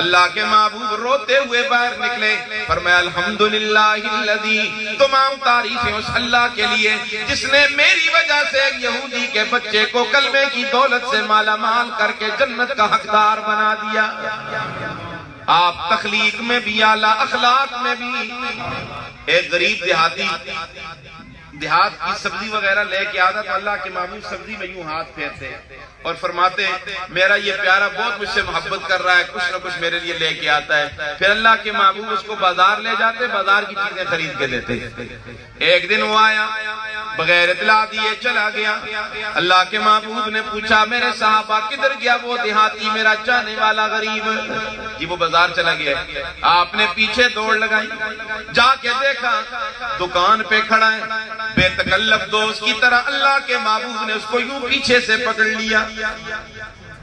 اللہ کے محبوب روتے ہوئے باہر نکلے، فرمایا الحمدللہ الذی، تمام تعریفیں اس اللہ کے لیے جس نے میری وجہ سے ایک یہودی کے بچے کو کلمے کی دولت سے مالا مال کر کے جنت کا حقدار بنا دیا۔ آپ تخلیق میں بھی اعلیٰ، اخلاق میں بھی۔ ایک غریب دیہاتی دیہات کی سبزی وغیرہ لے کے آتا تو اللہ کے محبوب سبزی میں یوں ہاتھ پھیرتے اور فرماتے میرا یہ پیارا بہت مجھ سے محبت کر رہا ہے، کچھ نہ کچھ میرے لیے لے کے آتا ہے۔ پھر اللہ کے محبوب اس کو بازار لے جاتے، بازار کی چیزیں خرید کے دیتے۔ ایک دن وہ آیا بغیر اطلاع دیے چلا گیا۔ اللہ کے محبوب نے پوچھا میرے صحابہ کدھر گیا وہ دیہاتی میرا چاہنے والا غریب؟ جی وہ بازار چلا گیا۔ آپ نے پیچھے دوڑ لگائی، جا کے دیکھا دکان پہ کھڑا ہے، بے تکلف دوست کی طرح اللہ کے محبوب نے اس کو یوں پیچھے سے پکڑ لیا۔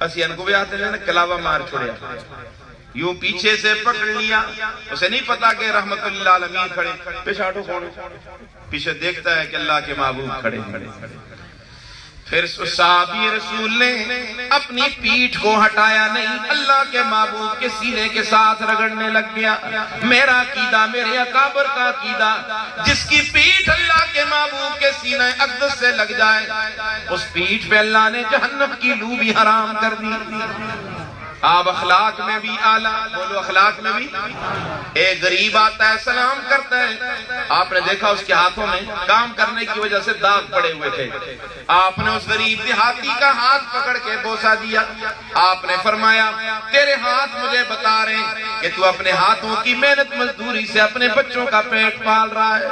اسی ان کو بھی آتے ہیں نا کلاوہ مار چھوڑیا، یوں پیچھے سے پکڑ لیا۔ اسے نہیں پتا کہ رحمت اللہ العالمین کھڑے، پیچھے ہٹو کون؟ پیچھے دیکھتا ہے کہ اللہ کے محبوب کھڑے۔ پھر صحابی رسول نے اپنی پیٹھ کو ہٹایا نہیں، اللہ کے محبوب کے سینے کے ساتھ رگڑنے لگ گیا۔ میرا عقیدہ، میرے اکابر کا عقیدہ، جس کی پیٹھ اللہ کے محبوب کے سینے اقدس سے لگ جائے اس پیٹھ پہ اللہ نے جہنم کی لو بھی حرام کر دی۔ آپ اخلاق میں بھی اعلیٰ، بولو اخلاق میں بھی۔ ایک غریب آتا ہے سلام کرتا ہے، آپ نے دیکھا اس کے ہاتھوں میں کام کرنے کی وجہ سے داغ پڑے ہوئے تھے، آپ نے اس غریب دیہاتی کا ہاتھ پکڑ کے بوسہ دیا۔ آپ نے فرمایا تیرے ہاتھ مجھے بتا رہے ہیں کہ تو اپنے ہاتھوں کی محنت مزدوری سے اپنے بچوں کا پیٹ پال رہا ہے۔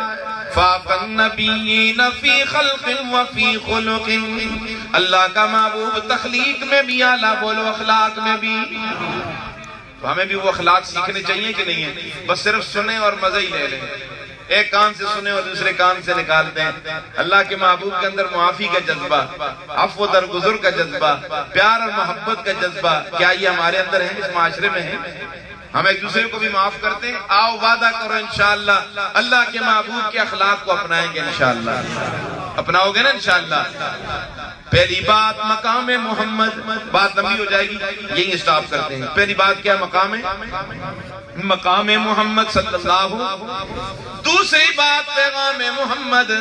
فاق النبیین فی خلق وفی خلق، اللہ کا محبوب تخلیق میں بھی اعلیٰ، بولو اخلاق میں بھی۔ تو ہمیں بھی وہ اخلاق سیکھنے چاہیے کہ نہیں ہے؟ بس صرف سنیں اور مزہ ہی لے لیں، ایک کان سے سنیں اور دوسرے کان سے نکالتے ہیں۔ اللہ کے محبوب کے اندر معافی کا جذبہ، عفو درگزر کا جذبہ، پیار اور محبت کا جذبہ، کیا یہ ہمارے اندر ہے؟ اس معاشرے میں ہے؟ ہم ایک دوسرے کو بھی معاف کرتے ہیں؟ آؤ وعدہ کرو انشاءاللہ اللہ کے محبوب کے اخلاق کو اپنائیں گے انشاءاللہ۔ اپناؤ گے نا انشاءاللہ؟ پہلی بات مقام محمد، بات لمبی ہو جائے گی یہی سٹاپ کرتے ہیں۔ پہلی بات کیا مقام محمد صلی اللہ۔ دوسری بات پیغام محمد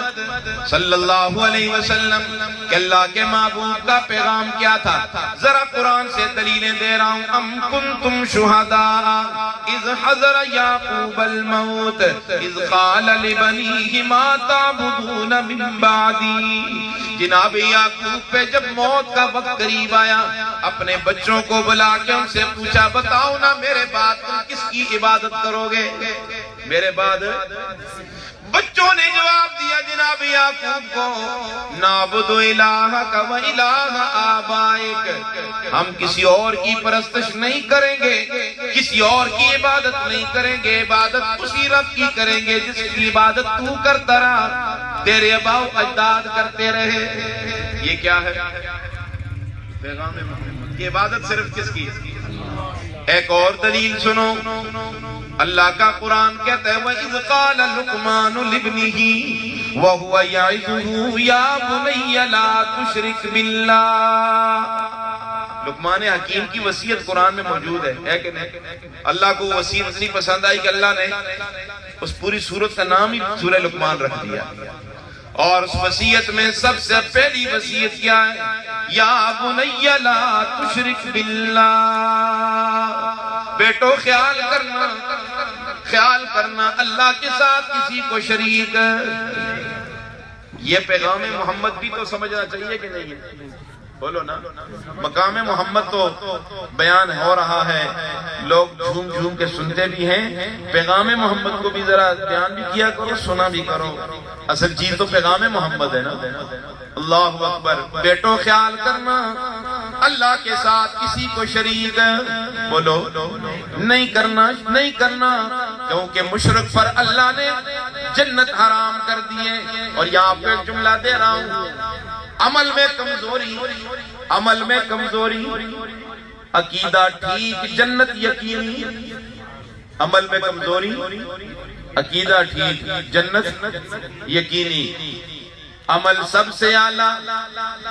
صلی اللہ علیہ وسلم کہ اللہ کے محبوب کا پیغام کیا تھا؟ ذرا قرآن سے دلیلیں دے رہا ہوں۔ ام کنتم شہداء اذ حضر یعقوب الموت اذ قال لبنیہ ما تعبدون من بعدی۔ جناب یعقوب پہ جب موت کا وقت قریب آیا، اپنے بچوں کو بلا کے ان سے پوچھا بتاؤ نا میرے بعد تم کس کی عبادت کرو گے؟ میرے بعد بچوں نے جواب دیا جناب یعقوب کو، نعبد الہک و الہ آبائک، ہم کسی اور کی پرستش نہیں کریں گے، کسی اور کی عبادت نہیں کریں گے، عبادت اسی رب کی کریں گے جس کی عبادت تو کرتا رہا، تیرے آباء و اجداد کرتے رہے۔ یہ کیا ہے؟ پیغام محمد کی عبادت صرف کس کی؟ ایک اور دلیل سنو، اللہ کا قرآن کہتا ہے وَإِذْ قَالَ لُقْمَانُ لِابْنِهِ وَهُوَ يَعِظُهُ يَا بُنَيَّ لَا تُشْرِكْ بِاللَّهِ۔ لقمان حکیم کی وصیت قرآن میں موجود ہے کہ نہیں؟ اللہ کو وصیت اتنی پسند آئی کہ اللہ نے اس پوری سورت کا نام ہی سورہ لقمان رکھ دیا، اور اس وصیت میں سب سے پہلی وصیت کیا ہے؟ یا بنی لا تشرک باللہ، بیٹو خیال کرنا اللہ کے ساتھ کسی کو شریک۔ یہ پیغام محمد بھی تو سمجھنا چاہیے کہ نہیں ہے؟ بولو نا، مقام محمد تو بیان ہو رہا ہے، لوگ جھوم جھوم کے سنتے بھی ہیں، پیغام محمد کو بھی ذرا دھیان بھی کیا کرو، سنا بھی کرو، اصل چیز تو پیغام محمد ہے نا۔ اللہ اکبر۔ بیٹو خیال کرنا اللہ کے ساتھ کسی کو شریک بولو نہیں کرنا، کیونکہ مشرک پر اللہ نے جنت حرام کر دیے۔ اور یہاں پہ جملہ دے رہا ہوں، عمل میں کمزوری، عقیدہ ٹھیک، جنت یقینی۔ عمل میں کمزوری، عقیدہ ٹھیک، جنت یقینی۔ عمل سب سے اعلیٰ،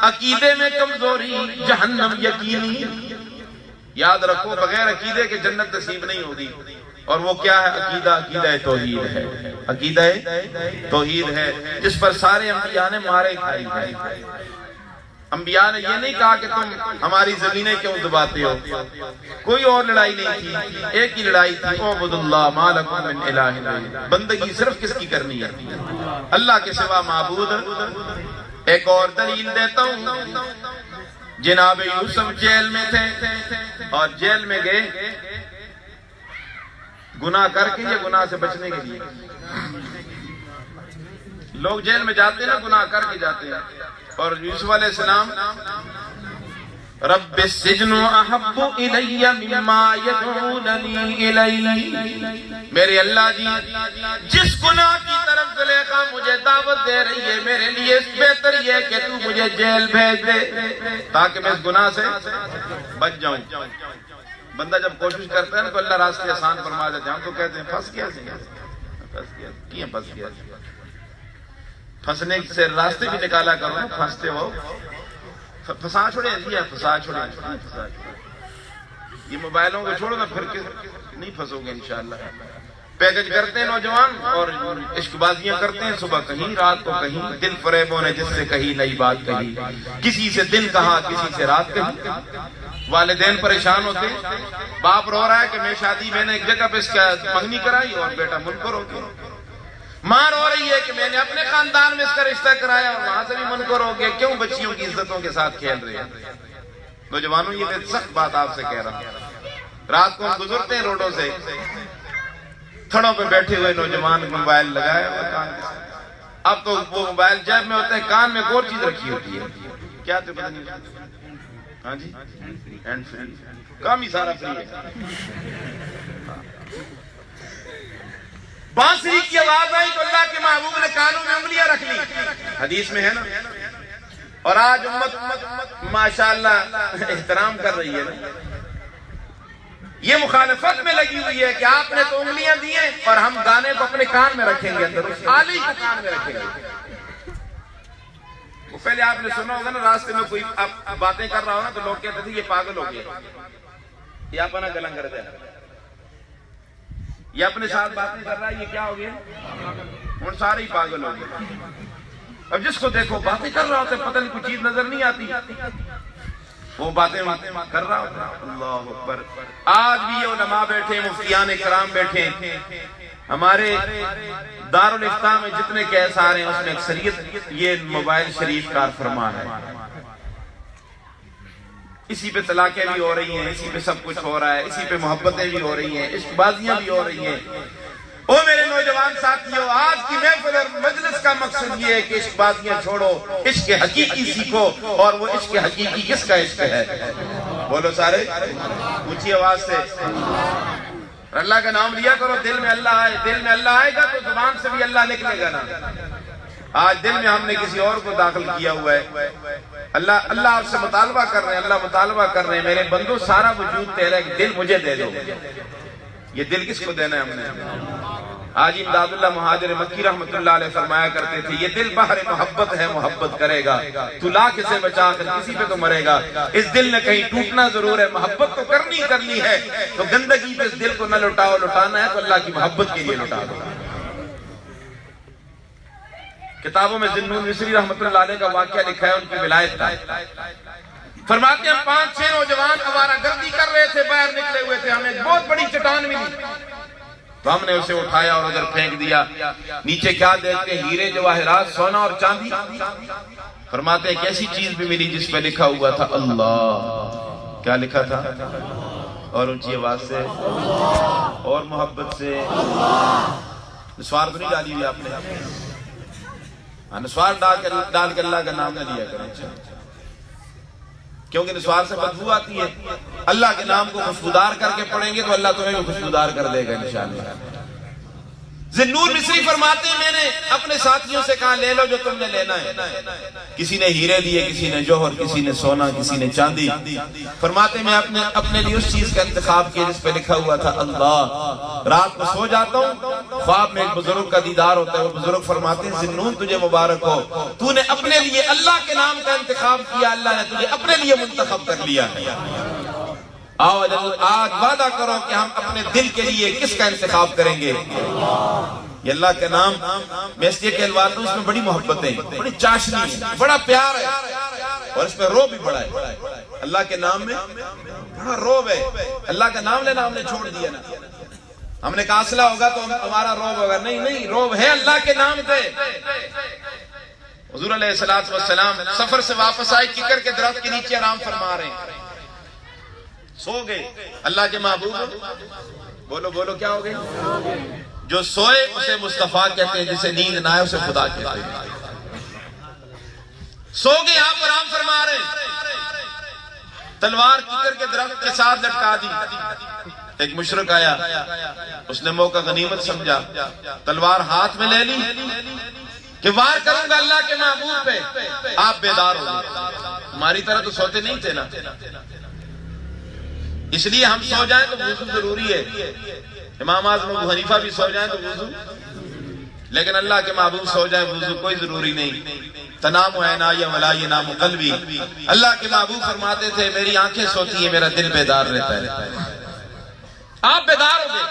عقیدے میں کمزوری، جہنم یقینی۔ یاد رکھو بغیر عقیدے کے جنت نصیب نہیں ہوگی، اور وہ کیا ہے؟ عقیدہ توحید ہے، عقیدہ توحید ہے جس پر سارے انبیاء نے مارے کھائی ہے۔ انبیاء نے یہ نہیں کہا کہ تم ہماری زمینیں کیوں دباتے ہو. کوئی اور لڑائی نہیں تھی، ایک ہی لڑائی تھی، اعبد اللہ ما لکم من الہ غیرہ. بندگی صرف کس کی کرنی ہے؟ اللہ کے سوا معبود. ایک اور دلیل دیتا ہوں. جناب یوسف جیل میں تھے اور جیل میں گئے گناہ کر کے، یہ گناہ سے بچنے کے لیے. لوگ جیل میں جاتے ہیں نا گناہ کر کے جاتے ہیں. اور یوسف علیہ السلام رب السجن احب الی مما یدعوننی الی، میرے اللہ جی جس گناہ کی طرف زلیخا مجھے دعوت دے رہی ہے میرے لیے بہتر یہ ہے کہ تو مجھے جیل بھیج دے تاکہ میں اس گناہ سے بچ جاؤں. بندہ جب کوشش کرتا ہے نا تو اللہ راستے آسان فرما دیتے ہیں. ہم تو کہتے ہیں پھنس گیا کیوں پھنس گیا. پھنسنے سے راستے بھی نکالا کرو. پھنستے ہو پھنسا چھوڑے پھنسا چھوڑے. یہ موبائلوں کو چھوڑو نا پھر نہیں پھنسو گے انشاءاللہ. پیکج کرتے ہیں نوجوان اور عشق بازیاں کرتے ہیں، صبح کہیں رات کو کہیں. دل فریبوں نے جس سے کہی نئی بات کہی، کسی سے دن کہا کسی سے رات کہی. والدین پریشان ہوتے، باپ رو رہا ہے کہ میں نے ایک جگہ پہ اس کا منگنی کرائی اور بیٹا منکر ہو گیا. ماں رو رہی ہے کہ میں نے اپنے خاندان میں اس کا رشتہ کرایا اور وہاں سے بھی منکر ہو گیا. کیوں بچیوں کی عزتوں کے ساتھ کھیل رہے ہیں؟ نوجوانوں یہ میں سخت بات آپ سے کہہ رہا ہوں. رات کو ہم گزرتے ہیں روڈوں سے، تھڑوں پہ بیٹھے ہوئے نوجوان موبائل لگایا ہوا کان کے ساتھ. اب تو وہ موبائل جیب میں ہوتا ہے، کان میں ایک اور چیز رکھی ہوتی ہے. کیا تو پتہ نہیں. ہاں جی اینڈ فری، کام ہی سارا فری ہے. بانسری کی آواز آئی تو اللہ کے محبوب نے کانوں میں انگلیاں رکھ لی، حدیث میں ہے نا. اور آج امت ماشاءاللہ احترام کر رہی ہے نا. یہ مخالفت میں لگی ہوئی ہے کہ آپ نے تو انگلیاں دی ہیں اور ہم گانے کو اپنے کان میں رکھیں گے، اندر آلی کو کان میں رکھیں گے. وہ پہلے آپ نے سنا ہوگا نا، راستے میں کوئی باتیں کر رہا ہو نا تو لوگ کہتے تھے یہ پاگل ہو گیا، یہ اپنا گلنگ کر دیا، یہ اپنے ساتھ باتیں کر رہا ہے، یہ کیا ہو گیا؟ ان سارے ہی پاگل ہو گئے. اب جس کو دیکھو باتیں کر رہا ہوتا ہے، پتہ نہیں کوئی چیز نظر نہیں آتی، وہ باتیں کر رہا ہوتا ہے. اللہ اکبر. آج بھی یہ علماء بیٹھے، مفتیان کرام بیٹھے، ہمارے دارالفتاح میں جتنے کیس آ رہے ہیں اس میں اکثریت یہ موبائل شریف کار فرما ہے. اسی پہ طلاقیں بھی ہو رہی ہیں، اسی پہ سب کچھ ہو رہا ہے، اسی پہ محبتیں بھی ہو رہی ہیں، عشق بازیاں بھی ہو رہی ہیں. او میرے نوجوان ساتھیوں، آج کی محفل اور مجلس کا مقصد یہ ہے کہ عشق بازیاں چھوڑو، عشق حقیقی سیکھو. اور وہ عشق حقیقی کس کا عشق ہے؟ بولو سارے اونچی آواز سے. اللہ کا نام لیا کرو، دل میں اللہ آئے. دل میں اللہ آئے گا تو زبان سے بھی اللہ نکلے گا نا. آج دل میں ہم نے کسی اور کو داخل کیا ہوا ہے. اللہ آپ سے مطالبہ کر رہے ہیں، اللہ مطالبہ کر رہے ہیں، میرے بندو سارا وجود تیرا ہے، دل مجھے دے دو. یہ دل کس کو دینا ہے ہم نے؟ آج امداد اللہ مہاجر مکی رحمت اللہ علیہ فرمایا کرتے تھے یہ دل بحر محبت ہے، محبت کرے گا تو لاکھ سے بچا کر کسی پہ تو مرے گا. اس دل نے کہیں ٹوٹنا ضرور ہے، محبت تو کرنی ہے تو گندگی پہ اس دل کو نہ لٹاؤ. لٹانا ہے تو اللہ کی محبت کے لیے لٹا دو. کتابوں میں ذوالنون مصری رحمت اللہ علیہ کا واقعہ لکھا ہے ان کی ولایت کا. فرماتے ہیں 5-6 نوجوان آوارہ گردی کر رہے تھے، باہر نکلے ہوئے تھے، ہمیں ایک بہت بڑی چٹان ملی تو ہم نے اسے اٹھایا اور ادھر پھینک دیا. نیچے کیا دیکھتے ہیں؟ ہیرے جواہرات، سونا اور چاندی. فرماتے ہیں ایک ایسی چیز بھی ملی جس پہ لکھا ہوا تھا اللہ. کیا لکھا تھا؟ اور اونچی آواز سے اور محبت سے. نسوار تو نہیں ڈالی ہوئی آپ نے؟ نسوار ڈال کے اللہ کا نام نہ لیا کریں، کیونکہ نسوار سے بدبو آتی ہے. اللہ کے نام کو خوشبودار کر کے پڑھیں گے تو اللہ تمہیں بھی خوشبودار کر دے گا انشاءاللہ. ذوالنون مصری فرماتے ہیں میں نے اپنے ساتھیوں سے کہا لے لو جو تم نے لینا ہے. کسی نے ہیرے دیے، کسی نے جوہر، کسی نے سونا، کسی نے چاندی. فرماتے ہیں میں اپنے لیے اس چیز کا انتخاب کیا جس پہ لکھا ہوا تھا اللہ. رات کو سو جاتا ہوں، خواب میں ایک بزرگ کا دیدار ہوتا ہے. وہ بزرگ فرماتے ہیں ذوالنون تجھے مبارک ہو، تو نے اپنے لیے اللہ کے نام کا انتخاب کیا، اللہ نے تجھے اپنے لیے منتخب کر لیا ہے. آج وعدہ کرو کہ ہم اپنے دل کے لیے کس کا انتخاب کریں گے؟ یہ اللہ کا نام میں اس لیے کہلواتا ہوں، اس میں بڑی محبت ہے، بڑی چاشنی ہے، بڑا پیار ہے. اور اس میں رو بھی بڑا ہے. اللہ کے نام میں بڑا روب ہے. اللہ کا نام لینا ہم نے چھوڑ دیا نا. ہم نے کہا اصلہ ہوگا تو ہمارا روب ہوگا. نہیں، روب ہے اللہ کے نام پہ. حضور علیہ السلام سفر سے واپس آئے, ککر کے درخت کے نیچے آرام فرما رہے ہیں, سو گئے. اللہ کے محبوب, بولو کیا ہو گئے؟ جو سوئے اسے مصطفیٰ کہتے ہیں, جسے نیند نہ آئے اسے خدا کہتے ہیں. سو گئے, آپ آرام فرما رہے ہیں, تلوار ککر کے درخت کے ساتھ لٹکا دی. ایک مشرک آیا, اس نے موقع غنیمت سمجھا, تلوار ہاتھ میں لے لی کہ وار کروں گا اللہ کے محبوب پہ. آپ بیدار ہو گئے. ہماری طرح تو سوتے نہیں تھے نا, اس لیے ہم سو جائیں تو وضو ضروری ہے. امام اعظم ابو حنیفہ بھی سو جائیں تو وضو, لیکن اللہ کے محبوب سو جائیں وضو کوئی ضروری نہیں. تنام عینای ولا ینام قلبی. اللہ کے محبوب فرماتے تھے میری آنکھیں سوتی ہیں, میرا دل بیدار رہتا ہے. آپ بیدار ہو گئے.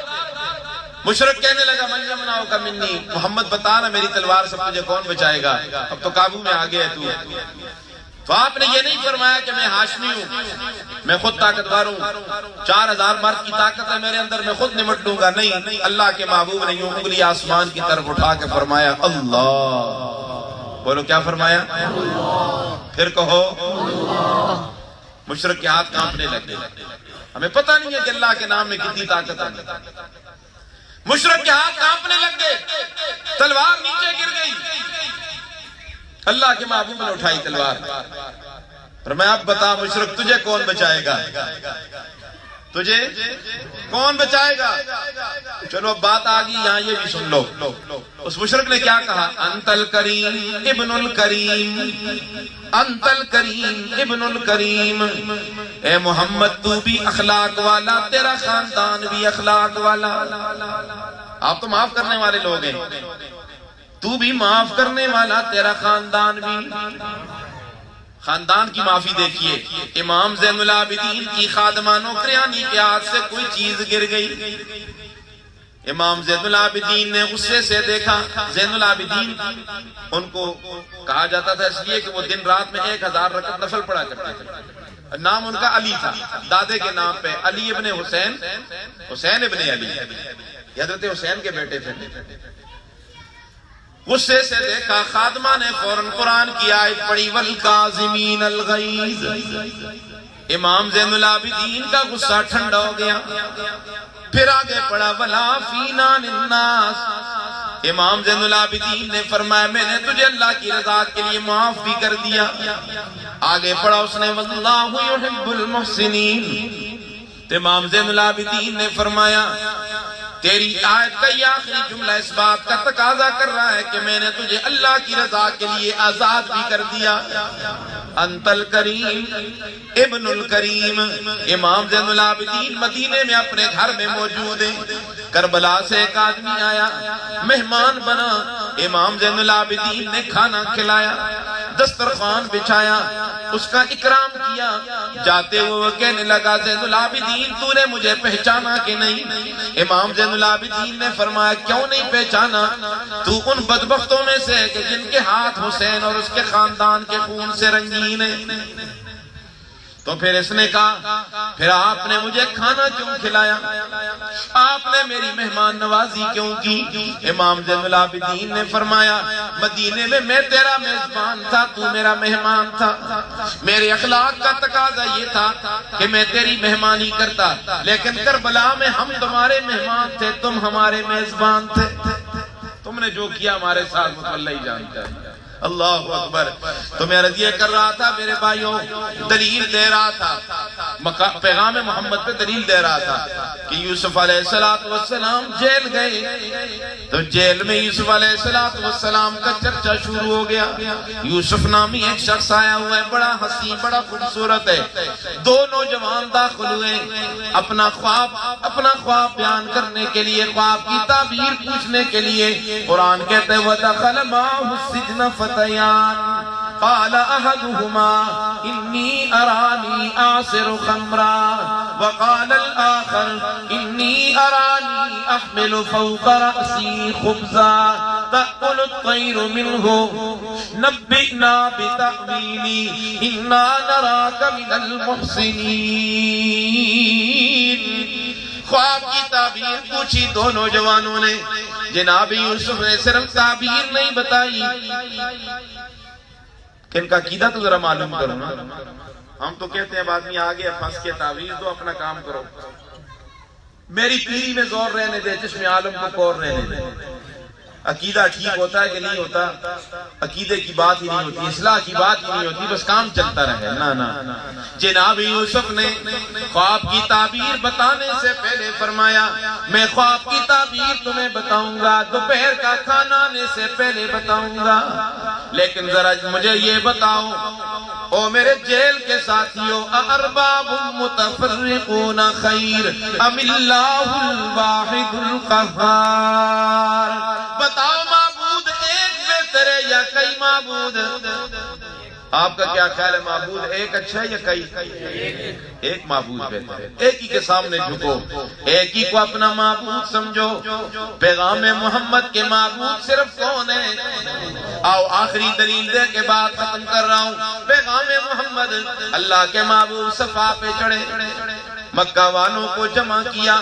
مشرک کہنے لگا من یمنعک منی, محمد بتا نا میری تلوار سے مجھے کون بچائے گا, اب تو قابو میں آ گیا ہے تو آپ نے یہ نہیں فرمایا کہ میں ہاشمی ہوں, میں خود طاقتور ہوں, 4000 مرد کی طاقت ہے میرے اندر, میں خود نمٹ لوں گا. نہیں, اللہ کے محبوب نے یوں انگلی آسمان کی طرف اٹھا کے فرمایا اللہ. بولو کیا فرمایا؟ پھر کہو. مشرک کے ہاتھ کانپنے لگے. ہمیں پتہ نہیں ہے کہ اللہ کے نام میں کتنی طاقت ہے. مشرک کے ہاتھ کانپنے لگ گئے, تلوار نیچے گر گئی. اللہ کے محبوب نے اٹھائی تلوار, اور میں اب بتا مشرک تجھے کون بچائے گا, تجھے کون بچائے گا؟ چلو اب بات آ گئی یہاں, یہ بھی سن لو. اس مشرک نے کیا کہا؟ انت الکریم ابن الکریم, انت الکریم ابن الکریم. اے محمد تو بھی اخلاق والا, تیرا خاندان بھی اخلاق والا. آپ تو معاف کرنے والے لوگ ہیں, تو بھی معاف کرنے والا, تیرا خاندان بھی. خاندان کی معافی دیکھیے. امام زین العابدین کی خادمہ نوکریانی کے ہاتھ سے کوئی چیز گر گئی. امام زین العابدین نے غصے سے دیکھا. زین العابدین ان کو کہا جاتا تھا اس لیے کہ وہ دن رات میں 1000 رکعت نفل پڑھا کرتے تھے. نام ان کا علی تھا, دادے کے نام پہ علی ابن حسین, حسین ابن علی, حضرت حسین کے بیٹے تھے. غصے سے دیکھا, خادمہ نے فوراً قرآن کی آیت پڑھی والکاظمین الغیظ. امام زین العابدین کا غصہ ٹھنڈا ہو گیا. پھر آگے پڑھا والعافین عن الناس. امام زین العابدین نے فرمایا میں نے تجھے اللہ کی رضا کے لیے معاف بھی کر دیا. آگے پڑھا اس نے واللہ یحب المحسنین. امام زین العابدین نے فرمایا تیری آیت کا یہ آخری جملہ اس بات کا تقاضا کر رہا ہے کہ میں نے تجھے اللہ کی رضا کے لیے آزاد بھی کر دیا. انت الکریم ابن الکریم. امام زین العابدین مدینے میں اپنے گھر میں موجود ہیں. کربلا سے ایک آدمی آیا, مہمان بنا. امام زین العابدین نے کھانا کھلایا, دسترخوان بچھایا, اس کا اکرام کیا. جاتے ہوئے وہ کہنے لگا زین العابدین تو نے مجھے پہچانا کہ نہیں؟ امام زین العابدین نے فرمایا کیوں نہیں پہچانا, تو ان بدبختوں میں سے کہ جن کے ہاتھ حسین اور اس کے خاندان کے خون سے رنگین ہیں. تو پھر اس نے کہا پھر آپ نے مجھے کھانا کیوں کھلایا, آپ نے میری مہمان نوازی کیوں کی؟ امام زین العابدین نے فرمایا مدینے میں تیرا میزبان تھا, تو میرا مہمان تھا. میرے اخلاق کا تقاضا یہ تھا کہ میں تیری مہمانی کرتا, لیکن کربلا میں ہم تمہارے مہمان تھے, تم ہمارے میزبان تھے. تم نے جو کیا ہمارے ساتھ اللہ ہی جانتا ہے. اللہ اکبر. تو میں رضیہ کر رہا تھا میرے بھائیوں, دلیل دے رہا تھا, پیغام محمد پہ دلیل دے رہا تھا کہ یوسف علیہ السلام جیل گئے. تو جیل میں یوسف علیہ السلام کا چرچا شروع ہو گیا. یوسف نامی ایک شخص آیا ہوا ہے, بڑا حسین بڑا خوبصورت ہے. 2 نوجوان داخل ہوئے اپنا خواب بیان کرنے کے لیے, خواب کی تعبیر پوچھنے کے لیے. قرآن کہتے ہیں وَدَخَلَ مَعَهُ السِّجْنَ فَتَيَانِ قَالَ أَحَدُهُمَا إِنِّي أَرَانِي أَعْصِرُ خَمْرًا وَقَالَ الْآخَرُ إِنِّي أَرَانِي أَحْمِلُ فَوْقَ رَأْسِي خُبْزًا تأكل الطير منه نبئنا بتأويله إنا نراك من المحسنين. خواب کی تعبیر پوچھی دو نوجوانوں نے. جناب یوسف نے صرف تعبیر نہیں بتائی کہ ان کا عقیدہ تو ذرا معلوم کرو نا. ہم تو کہتے ہیں آدمی آگے پھنس کے تعویذ دو اپنا کام کرو. میری پیری میں زور رہنے دے, چشم عالم کو کور رہنے دے. عقیدہ ٹھیک ہوتا ہے کہ نہیں ہوتا؟ عقیدے کی بات ہی نہیں ہوتی, اصلاح کی بات ہی نہیں ہوتی, بس کام چلتا رہے. نا جناب یوسف نے خواب کی تعبیر بتانے سے پہلے فرمایا میں خواب کی تعبیر تمہیں بتاؤں گا, دوپہر کا کھانا آنے سے پہلے بتاؤں گا, لیکن ذرا مجھے یہ بتاؤ او میرے جیل کے ساتھیوں, ارباب متفرقون خیر ام اللہ الواحد القہار. بتاؤ معبود ایک بہتر ہے یا کئی معبود؟ آپ کا کیا خیال ہے, معبود ایک اچھا ہے یا کئی؟ ایک معبود بہتر ہے. ایک ہی کے سامنے جھکو, ایک ہی کو اپنا معبود سمجھو. پیغام محمد کے معبود صرف کون ہے؟ آؤ آخری دلیل دے کے بعد ختم کر رہا ہوں. پیغام محمد اللہ کے معبود صفا پہ چڑھے, مکہ والوں کو جمع کیا,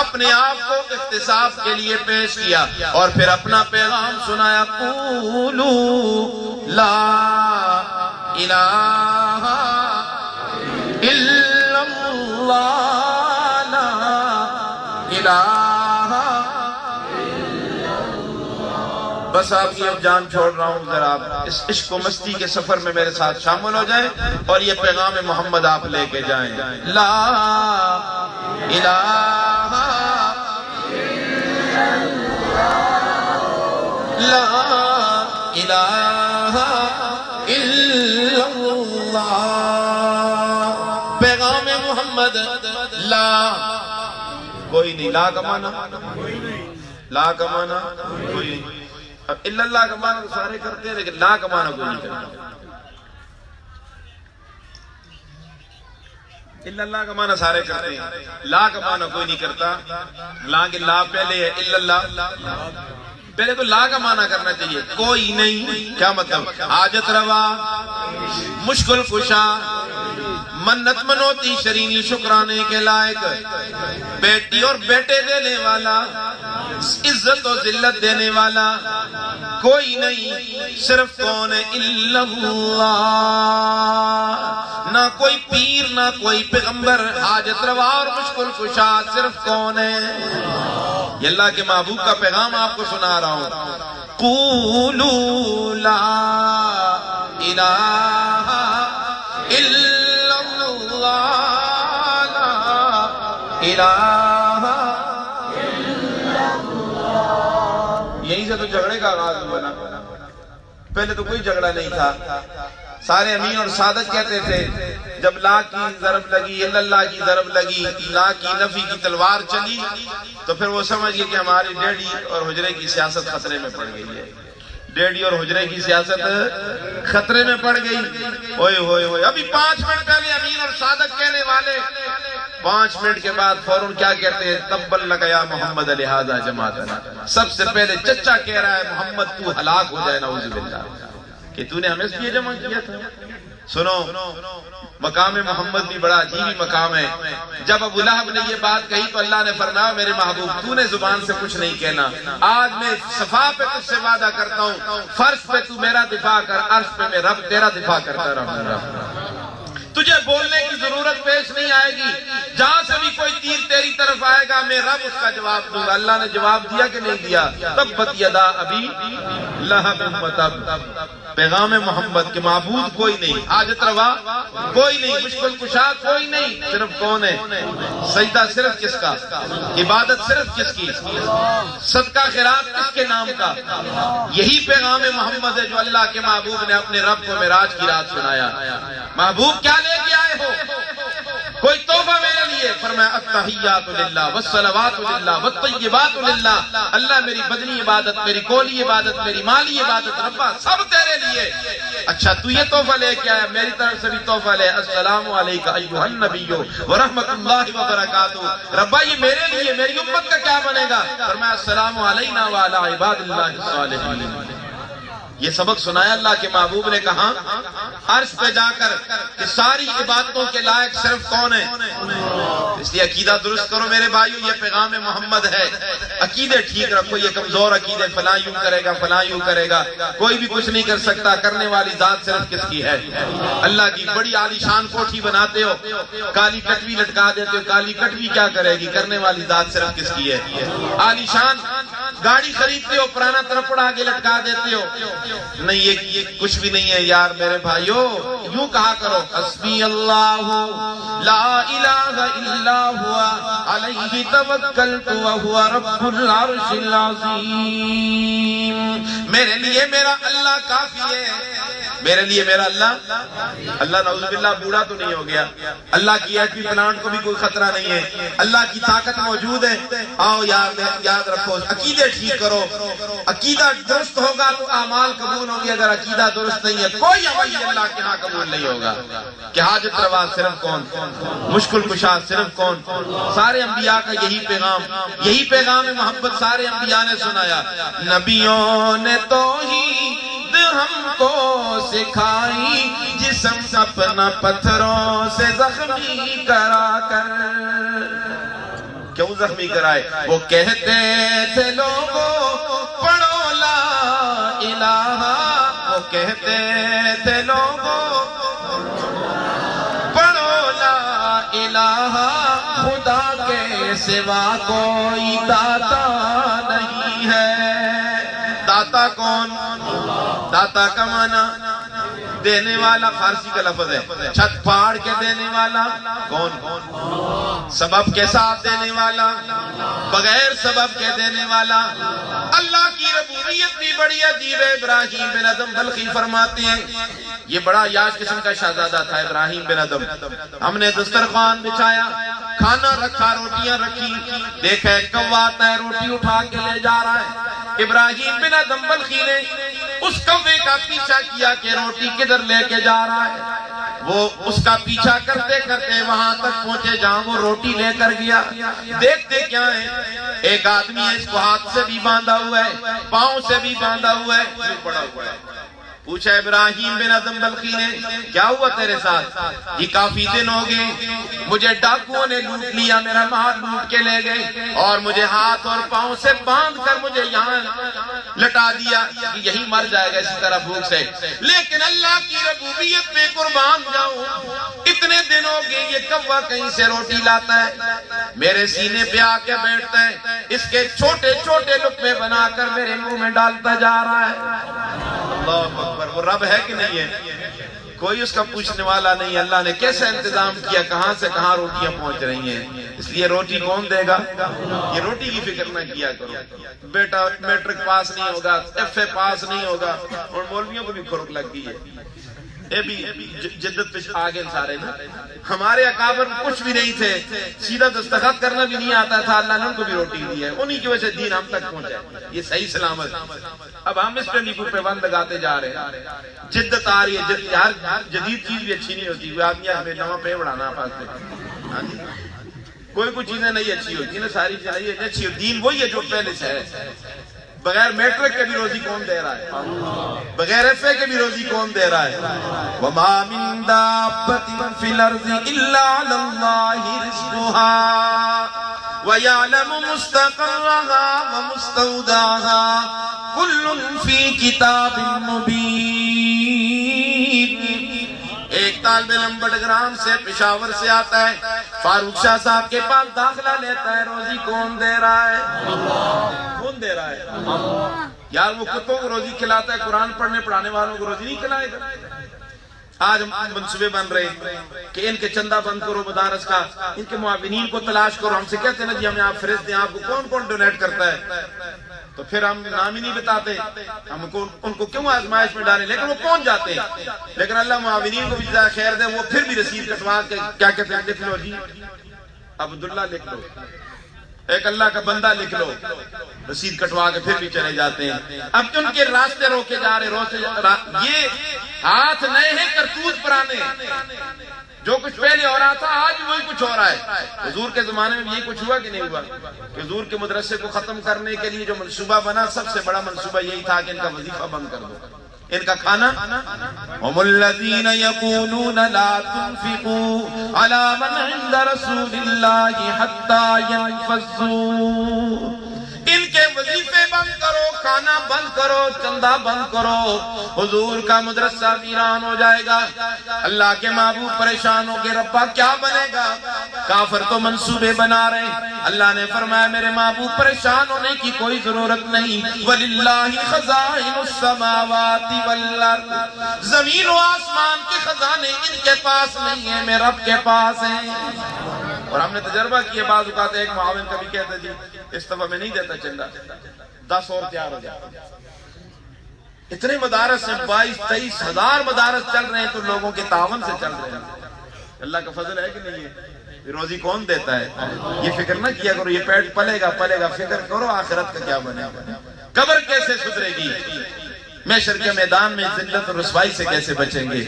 اپنے آپ کو اختصاص کے لیے پیش کیا اور پھر اپنا پیغام سنایا. قولوا لا الہ الا اللہ لا الہ. بس آپ کی اب جان چھوڑ رہا ہوں, ذرا آپ اس عشق و مستی کے سفر میں میرے ساتھ شامل ہو جائیں اور یہ پیغام محمد آپ لے کے جائیں. لا الہ لا الہ الا اللہ. پیغام محمد لا کوئی نہیں, لا کا معنی لا کا معنی کوئی نہیں. اب الا اللہ کا معنی تو سارے کرتے ہیں لیکن لا کا معنی کوئی نہیں کرتا. الا اللہ کا معنی سارے کرتے ہیں, لا کا معنی کوئی نہیں کرتا. لا کے لا پہلے ہے, الا اللہ پہلے تو لا کا معنی کرنا چاہیے. کوئی نہیں کیا مطلب؟ حاجت روا, مشکل کشا, منت منوتی شرینی شکرانے کے لائق, بیٹی اور بیٹے دینے والا, عزت و ذلت دینے والا کوئی نہیں. صرف کون ہے؟ الا اللہ. نہ کوئی پیر نہ کوئی پیغمبر, حاجت روا اور مشکل کشا صرف کون ہے؟ یہ اللہ کے محبوب کا پیغام آپ کو سنا رہا ہوں. قولوا لا الہ الا اللہ لا الہ. یہیں سے تو جھگڑے کا آغاز بنا. پہلے تو کوئی جھگڑا نہیں تھا, سارے امین اور سعادت کہتے تھے. جب لا کی ضرب لگی, الا اللہ کی ضرب لگی, لا کی نفی کی تلوار چلی, تو پھر وہ سمجھ گئے کہ ہماری ڈیڈی اور حجرے کی سیاست خطرے میں پڑ گئی ہے. ڈیڈی اور حجرے کی سیاست خطرے میں پڑ گئی. اوئے ہوئے ہوئے, ابھی 5 منٹ پہلے امین اور سعادت کہنے والے 5 منٹ کے بعد فوراً کیا کہتے ہیں؟ تبا لک یا محمد لہذا جماعتنا. سب سے پہلے چچا کہہ رہا ہے محمد تو ہلاک ہو جائے نعوذ باللہ کہ تو نے ہمیں اس لیے جمع کیا تھا. سنو, مقام محمد بھی بڑا عجیبی مقام ہے. جب ابو لہب نے یہ بات کہی تو اللہ نے فرمایا میرے محبوب تو نے زبان سے کچھ نہیں کہنا, آج میں صفا پہ تجھ سے وعدہ کرتا ہوں, فرش پہ تو میرا دفاع کر, عرش پہ میں رب تیرا دفاع کرتا رہوں گا. تجھے بولنے کی ضرورت پیش نہیں آئے گی. جہاں سے بھی کوئی تیر تیری طرف آئے گا میں رب اس کا جواب دوں گا. اللہ نے جواب دیا کہ نہیں دیا؟ تبت یدا ابی لہب وتب. پیغام محمد کے معبود کوئی نہیں, حاجت روا کوئی نہیں, مشکل کشا کوئی نہیں. صرف کون ہے؟ سجدہ صرف کس کا؟ عبادت صرف کس کی؟ صدقہ خیرات کس کے نام کا؟ یہی پیغام محمد ہے جو اللہ کے محبوب نے اپنے رب کو معراج کی رات سنایا. محبوب کیا لے کے آئے ہو؟ کوئی تحفہ میرے لیے؟ فرمایا التحیات للہ والصلوات للہ والطیبات للہ. اللہ میری بدنی عبادت, میری قولی عبادت, میری مالی عبادت ربا سب تیرے لیے. اچھا تو یہ تحفہ لے کے آیا، میری طرف سے بھی تحفہ لے، السلام علیکم ایھا النبی ورحمۃ اللہ وبرکاتہ۔ ربا یہ میرے لیے میری امت کا کیا بنے گا؟ فرمایا السلام علینا وعلی عباد اللہ الصالحین۔ یہ سبق سنایا اللہ کے محبوب نے، کہا عرش پہ جا کر کہ ساری عبادتوں کے لائق صرف کون ہے؟ اس لیے عقیدہ درست کرو میرے بھائیو، یہ پیغام محمد ہے۔ عقیدے ٹھیک رکھو، یہ کمزور عقیدے فلاں یوں کرے گا فلاں یوں کرے گا، کوئی بھی کچھ نہیں کر سکتا، کرنے والی ذات صرف کس کی ہے؟ اللہ کی۔ بڑی عالی شان کوٹھی بناتے ہو، کالی کٹوی لٹکا دیتے ہو، کالی کٹوی کیا کرے گی؟ کرنے والی ذات صرف کس کی ہے؟ عالی شان گاڑی خریدتے ہو، پرانا ترپڑ آگے لٹکا دیتے ہو، نہیں یہ کچھ بھی نہیں ہے یار میرے بھائیو۔ یوں کہا کرو حسبی اللہ لا الہ الا ہوا علیہ توکلت وہو رب العرش العظیم۔ میرے لیے میرا اللہ کافی ہے، میرے لیے میرا اللہ نعوذ باللہ بوڑھا تو نہیں ہو گیا، اللہ کی ایٹمی پلانٹ کو بھی کوئی خطرہ نہیں ہے، اللہ کی طاقت موجود ہے۔ آؤ یاد رکھو، عقیدے ٹھیک کرو، عقیدہ درست ہوگا تو اعمال قبول ہوگی، اگر عقیدہ درست نہیں ہے کوئی عمل اللہ کے ہاں قبول نہیں ہوگا۔ کہ حاجت روا صرف کون؟ مشکل کشا صرف کون؟ سارے انبیاء کا یہی پیغام محبت سارے انبیاء نے سنایا۔ نبیوں نے توحید ہم کو سکھائی، جسم اپنا پتھروں سے زخمی کرا کر۔ کیوں زخمی کرائے؟ وہ کہتے تھے لوگوں پڑھو لا الہ، وہ کہتے تھے لوگوں پڑھو لا الہ، خدا کے سوا کوئی داتا نہیں ہے۔ داتا کون؟ داتا کا معنی دینے والا، فارسی کا لفظ ہے۔ چھت پھاڑ کے دینے والا کون؟ سبب کے ساتھ دینے والا، بغیر سبب کے دینے والا۔ اللہ کی ربوبیت بھی بڑی عجیب ہے۔ ابراہیم بن ادم بلخی فرماتے ہیں، یہ بڑا یاش قسم کا شہزادہ تھا ابراہیم بن ادم۔ ہم نے دسترخوان بچھایا، کھانا رکھا، روٹیاں رکھی، دیکھا ایک کوا آتا ہے، روٹی اٹھا کے لے جا رہا ہے۔ ابراہیم بن ادم بلخی نے اس کوے کا پیچھا کیا کہ روٹی کدھر لے کے جا رہا ہے۔ وہ اس کا پیچھا کرتے کرتے وہاں تک پہنچے جہاں وہ روٹی لے کر گیا۔ دیکھتے کیا ہے؟ ایک آدمی ہے، اس کو ہاتھ سے بھی باندھا ہوا ہے، پاؤں سے بھی باندھا ہوا ہے، پڑا ہوا ہے۔ پوچھا ابراہیم بن ادم بلخی نے، کیا ہوا تیرے ساتھ؟ یہ کافی دن ہو گئے، مجھے ڈاکوؤں نے لوٹ لیا، میرا مال لوٹ کے لے گئے اور مجھے ہاتھ اور پاؤں سے باندھ کر مجھے یہاں لٹا دیا، یہی مر جائے گا اسی طرح بھوک سے۔ لیکن اللہ کی ربوبیت پہ قربان جاؤں، اتنے دن ہو گئے یہ کوا کہیں سے روٹی لاتا ہے، میرے سینے پہ آ کے بیٹھتا ہے، اس کے چھوٹے چھوٹے لقمے بنا کر میرے منہ میں ڈالتا جا رہا ہے۔ اللہ اکبر۔ وہ رب ہے کہ نہیں ہے؟ کوئی اس کا پوچھنے والا نہیں۔ اللہ نے کیسے انتظام کیا، کہاں سے کہاں روٹیاں پہنچ رہی ہیں۔ اس لیے روٹی کون دے گا؟ یہ روٹی کی فکر نہ کیا کرو۔ بیٹا میٹرک پاس نہیں ہوگا، ایف اے پاس نہیں ہوگا، اور مولویوں کو بھی کھرک لگ گئی ہے۔ یہ بھی جدت پہ آگے سارے نا۔ ہمارے اکابر کچھ بھی نہیں تھے، سیدھا دستخط کرنا بھی نہیں آتا تھا، اللہ نے ان کو بھی روٹی دی ہے، انہی کی وجہ سے دین ہم تک پہنچا، یہ صحیح سلامت۔ اب ہم اس پہ بھی کوئی پیبند لگاتے جا رہے ہیں۔ جدت آ رہی ہے، ہر جدید چیز بھی اچھی نہیں ہوتی، کوئی آدمی ہمیں نواں پہ بڑھانا پاس کوئی چیزیں نہیں اچھی ہوتی نا، ساری چیزیں اچھی ہوتی، دین وہی ہے جو پہلے سے ہے۔ بغیر میٹرک کے بھی روزی کون دے رہا ہے؟ بغیر ایف اے کے بھی روزی کون دے رہا ہے؟ وَمَا مِن دَابَّةٍ فِي الْأَرْضِ إِلَّا عَلَى اللَّهِ رِزْقُهَا وَيَعْلَمُ مُسْتَقَرَّهَا وَمُسْتَوْدَعَهَا كُلٌّ فِي كِتَابٍ مُبِينٍ۔ ایک طالب علم بڑگرام سے پشاور سے آتا ہے، فاروق شاہ صاحب کے پاس داخلہ لیتا ہے، روزی کون دے رہا ہے؟ کون دے رہا ہے؟ یار وہ کتوں کو روزی کھلاتا ہے، قرآن پڑھنے پڑھانے والوں کو روزی نہیں کھلائے گا؟ آج منصوبے بن رہے ہیں کہ ان کے چندہ بند کرو مدارس کا، ان کے معاونین کو تلاش کرو۔ ہم سے کہتے ہیں نا جی ہمیں آپ فہرست دیں، آپ کو کون کون ڈونیٹ کرتا ہے، تو پھر ہم نام ہی نہیں بتاتے، ہم ان کو کیوں آزمائش میں ڈالیں، لیکن وہ پہنچ جاتے ہیں۔ لیکن اللہ معاونین کو بھی جزائے خیر دے، وہ پھر بھی رسید کٹوا کے کیا کہتے ہیں، لکھ لو جی عبداللہ لکھ لو، ایک اللہ کا بندہ لکھ لو، رسید کٹوا کے پھر بھی چلے جاتے ہیں. اب ان کے راستے روکے جا رہے، یہ ہاتھ نئے ہیں، کرتوت پرانے. جو کچھ پہلے ہو رہا تھا آج وہی کچھ ہو رہا ہے. حضور کے زمانے میں یہی کچھ ہوا کہ نہیں ہوا؟ کہ حضور کے مدرسے کو ختم کرنے کے لیے جو منصوبہ بنا، سب سے بڑا منصوبہ یہی تھا کہ ان کا وظیفہ بند کر دو، ان کا کھانا. هم الذين يقولون لا تنفقوا على من عند رسول الله حتى ينفضوا. ان کے وظیفے بند کرو، کھانا بند کرو، چندہ بند کرو، حضور کا مدرسہ ویران ہو جائے گا. اللہ کے محبوب پریشان ہو کے ربا کیا بنے گا؟ کافر تو منصوبے بنا رہے ہیں. اللہ نے فرمایا میرے محبوب پریشان ہونے کی کوئی ضرورت نہیں. وَلِلَّهِ خَزَائِنُ السَّمَاوَاتِ وَالْأَرْضِ. زمین و آسمان کے خزانے ان کے پاس نہیں ہیں، میرے رب کے پاس ہیں. اور ہم نے تجربہ کیا، بعض اوقات ایک معاون کبھی کہتا جی اس دفعہ میں نہیں دیتا چندہ، 10 اور تیار ہو جاتا. اتنے مدارس ہیں، 22-23 ہزار مدارس چل رہے ہیں تو لوگوں کے تعاون سے چل رہے ہیں. اللہ کا فضل ہے کہ نہیں ہے؟ روزی کون دیتا ہے؟ یہ فکر نہ کیا کرو یہ پیٹ پلے گا، فکر کرو آخرت کا کیا بنے گا، قبر کیسے سدھرے گی، محشر کے میدان میں ذلت اور رسوائی سے کیسے بچیں گے،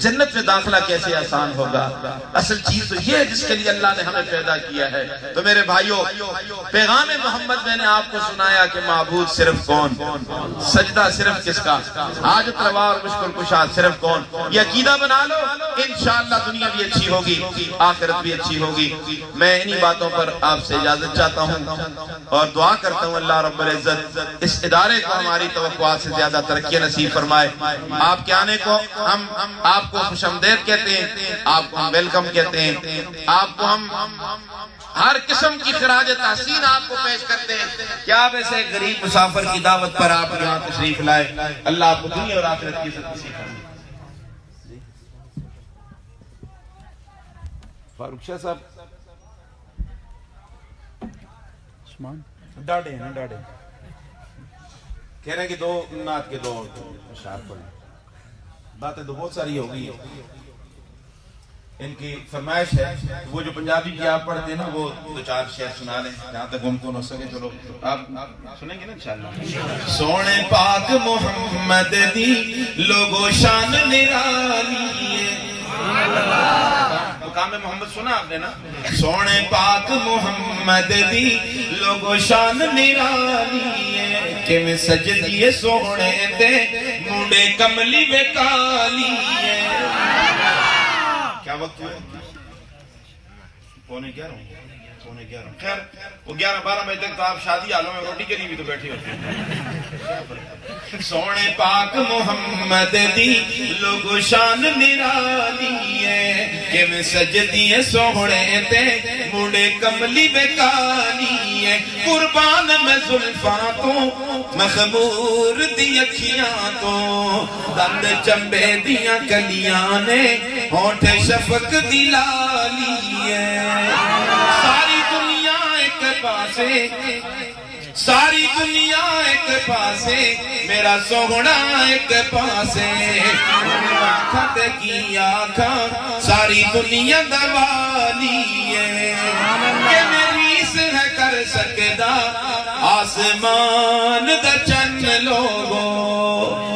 جنت میں داخلہ کیسے آسان ہوگا. اصل چیز تو یہ ہے جس کے لیے اللہ نے ہمیں پیدا کیا ہے. تو میرے بھائیوں، پیغام محمد میں نے آپ کو سنایا کہ معبود صرف کون، سجدہ صرف کس کا، حاجت روا اور مشکل کشا صرف کون. یہ عقیدہ بنا لو، انشاءاللہ دنیا بھی اچھی ہوگی، آخرت بھی اچھی ہوگی. میں انہی باتوں پر آپ سے اجازت چاہتا ہوں اور دعا کرتا ہوں اللہ رب العزت اس ادارے کو ہماری توقعات سے زیادہ ترقی نصیب فرمائے. آپ کے آنے کو ہم آپ کو خوش آمدید کہتے ہیں، آپ کو ہم ویلکم کہتے ہیں، آپ کو ہم ہر قسم کی خراج تحسین آپ کو پیش کرتے ہیں کہ آپ ایسے غریب مسافر کی دعوت پر آپ یہاں تشریف لائے. اللہ آپ کو دنیا اور آخرت کی عزت نصیب فرمائے. فاروق شاہ صاحب ڈاڑے ہیں نا، ڈاڑے کہہ رہے ہیں کہ 2 نعت کے 2 اشعار پڑھیں. باتیں تو بہت ساری ہوگی، ان کی فرمائش ہے وہ جو پنجابی کی آپ پڑھتے ہیں نا وہ 2-4 شعر سنا لیں جہاں تک ممکن ہو سکے. چلو آپ سنیں گے نا انشاءاللہ. سونے پاک محمد دی لوگو شان نرالی ہے. مقام محمد سنا آپ نے نا. سونے پاک محمد دی لوگو شان نرالی ہے کہ میں سجدیے سونے تے مونڈے کملی میں کالی ہے. کیا وقت ہوئے؟ 11:15 خیر وہ 11-12 بجے تک تو آپ شادی حالوں میں روٹی کے لیے بھی تو بیٹھے ہوتے ہیں. سونے پاک محمد دی لوگو شان نرالی ہے کہ میں سجدیے سونے تے مونڈے کملی بے کالی ہے. قربان میں زلفاں تو مخمور دی اکھیاں تو دند چمبے دیاں کلیاں نے ہونٹ شفق دی لالی ہے. ساری دنیا ایک پاسے، ساری دنیا ایک پاسے، میرا سوہنا ایک پاسے. آنکھاں تے کی آنکھاں ساری دنیا دوالی ہے کہ میری سے ہے کر سکدا آسمان دا چن لوگو.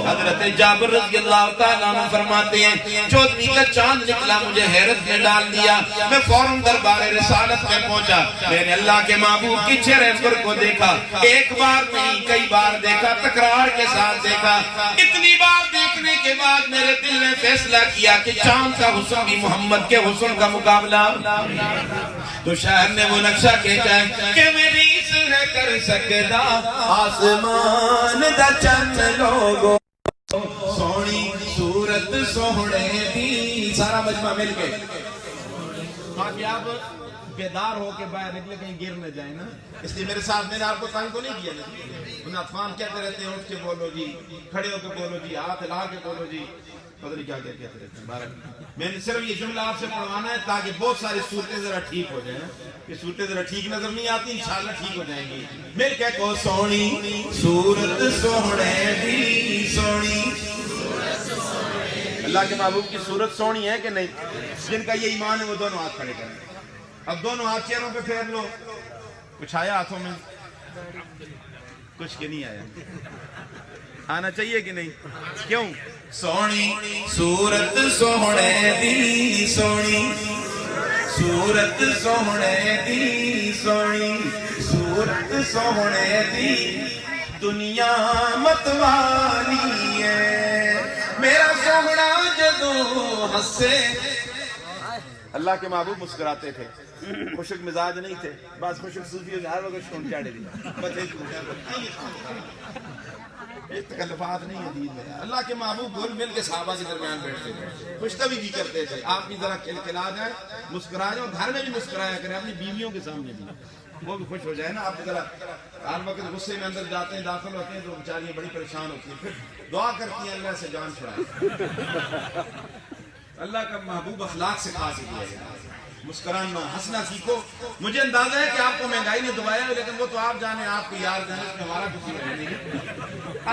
حضرت جابر رضی اللہ تعالیٰ عنہ فرماتے ہیں 14ویں کا چاند نکلا مجھے حیرت میں ڈال دیا. میں فوراً دربار رسالت میں پہنچا. میں نے اللہ کے محبوب کی چہرے پر کو دیکھا، ایک بار نہیں کئی بار دیکھا، تکرار کے ساتھ دیکھا. اتنی بار دیکھنے کے بعد میرے دل نے فیصلہ کیا کہ چاند کا حسن بھی محمد کے حسن کا مقابلہ. تو شاعر نے وہ نقشہ کہتا ہے کہ میری سے کر سکدا آسمان دا چن لوگو. سونی صورت سوہنے دی. سارا مجمع مل کے باقی آپ بیدار ہو کے باہر نکلے کہیں گر نہ جائیں نا. اس لیے میرے ساتھ میں نے آپ کو تنگ کو نہیں کیا نا. انہیں اطفال کہتے رہتے ہیں اٹھ کے بولو جی، کھڑے ہو کے بولو جی، ہاتھ ہلا کے بولو جی، پتہ نہیں کیا کہتے رہتے ہیں. میں نے صرف یہ جملہ آپ سے پڑھوانا ہے تاکہ بہت ساری صورتیں ذرا ٹھیک ہو جائیں. یہ صورتیں ذرا ٹھیک نظر نہیں آتی، انشاءاللہ ٹھیک ہو جائیں گی. مل کے کو سونی صورت سوہنے دی، سونی. اللہ کے محبوب کی صورت سونی ہے کہ نہیں؟ جن کا یہ ایمان ہے وہ دونوں ہاتھ کھڑے کریں. اب دونوں ہاتھ چہروں پہ پھیر لو. کچھ آیا ہاتھوں میں؟ کچھ کے نہیں آیا؟ آنا چاہیے کہ نہیں؟ کیوں؟ سونی صورت سوہنے دی سونی صورت سوہنے دی سونی صورت سوہنے دی دنیا متوانی ہے میرا سوہنا جدو ہنسے. اللہ کے محبوب مسکراتے تھے, خوشک مزاج نہیں تھے. بعض خوشک صوفیوں ہر وقت شون چاڑے دی یہ تکلفات نہیں ہے دین میں. اللہ کے محبوب گھل مل کے صحابہ کے درمیان بیٹھتے تھے, خوشتبی بھی کرتے تھے. آپ بھی ذرا کھلکھلا جائیں, مسکرا جائیں, اور گھر میں بھی مسکرایا کریں, اپنی بیویوں کے سامنے بھی, وہ بھی خوش ہو جائے نا. آپ ذرا ہر وقت غصے میں اندر جاتے ہیں, داخل ہوتے ہیں تو بیچاریاں بڑی پریشان ہوتی ہیں, پھر دعا کرتی ہیں اللہ سے جان چھڑائے. اللہ کا محبوب اخلاق سے خاص دیا ہے, مسکرانا ہنسنا سیکھو. مجھے اندازہ ہے کہ آپ کو مہنگائی نے دبایا ہے, لیکن وہ تو آپ جانے, آپ کو یار جانے, اس میں ہمارا کچھ نہیں ہے.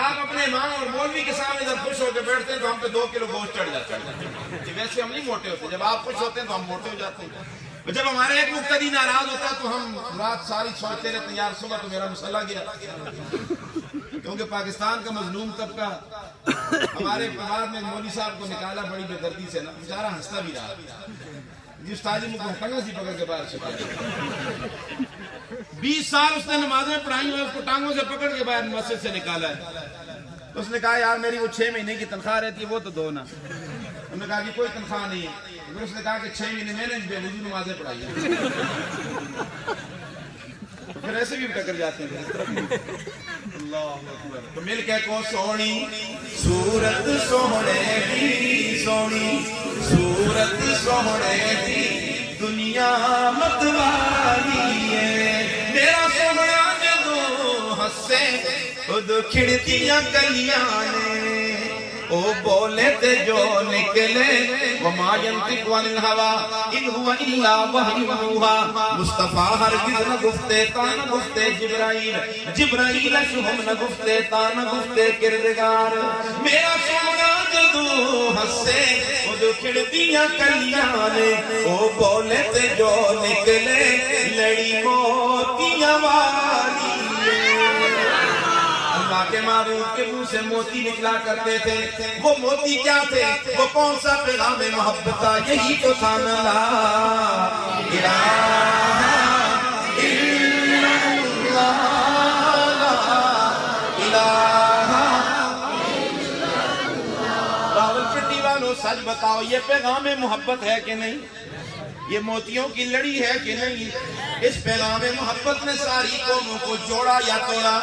آپ اپنے امام اور مولوی کے سامنے جب خوش ہو کے بیٹھتے ہیں تو ہم پہ 2 کلو گوشت چڑھ جاتا ہے. ویسے ہم نہیں موٹے ہوتے, جب آپ خوش ہوتے ہیں تو ہم موٹے ہو جاتے ہیں. جب ہمارے ایک مقتدی ناراض ہوتا ہے تو ہم رات ساری سوچتے رہتے ہیں یار صبح تو میرا مسلح گیا. کیونکہ پاکستان کا مظلوم طبقہ ہمارے بعد میں مولوی صاحب کو نکالا بڑی بے دردی سے نا, بیچارہ ہنستا بھی رہا. جس تعلیم کو ٹنگا سی پکڑ کے باہر چھپا 20 سال اس نے نمازیں پڑھائی ہوئے, اس کو ٹانگوں سے پکڑ کے باہر مسجد سے نکالا ہے. اس نے کہا یار میری وہ 6 مہینے کی تنخواہ رہتی ہے, وہ تو دو نا. انہوں نے کہا کہ کوئی تنخواہ نہیں ہے. پھر اس نے کہا کہ 6 مہینے میں نے بے وضو نمازیں پڑھائی ہیں. پھر ایسے بھی ٹکر جاتے ہیں. اللہ اکبر. تو مل کے کو سونی صورت سوہنے دی سونی صورت سوہنے دی دنیا متوانی ہے میرا سوہنا جدو ہنسے خود کھڑتیاں گلیاں نے او بولے تے جو نکلے وما ينطق عن الهوى ان هو الا وحی یوحی. مصطفیٰ ہرگز نہ گفتے تا نہ گفتے جبرائیل, جبرائیل شہم نہ گفتے تا نہ گفتے کردگار. میرا سونا جدو ہنسے خود کھڑتیاں کلیاں نے او بولے تے جو نکلے لڑی موتیاں والی. اللہ کے محبوب کے منہ سے موتی نکلا کرتے تھے. وہ موتی کیا تھے, وہ کون سا پیغام محبت تھا؟ یہی تو تھا نا لا الہ الا اللہ لا الہ الا اللہ. راولپنڈی والوں سچ بتاؤ, یہ پیغام محبت ہے کہ نہیں؟ یہ موتیوں کی لڑی ہے کہ نہیں؟ اس پیغام محبت نے ساری قوموں کو جوڑا یا توڑا؟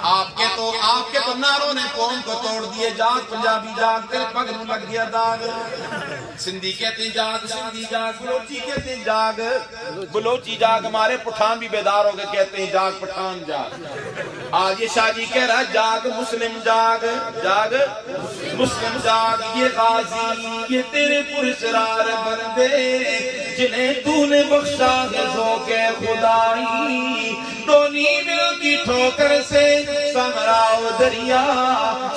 آپ کے تو ناروں نے قوم کو توڑ دیے. جاگ پنجابی جاگ, تیرے پگ میں لگ گیا داغ. سندھی کہتے ہیں جاگ, سندھی جاگ. بلوچی کہتے ہیں جاگ, بلوچی جاگ. ہمارے پٹھان بھی بیدار ہو گئے, کہتے ہیں جاگ پٹھان جاگ. آج یہ شاہجی کہہ رہا ہے جاگ مسلم جاگ, جاگ مسلم جاگ. یہ غازی یہ تیرے پرسرار بندے جنہیں تو نے بخشا ہے ذوق خدائی. ڈولی مل کی ٹھوکر سے سہراؤ دریا,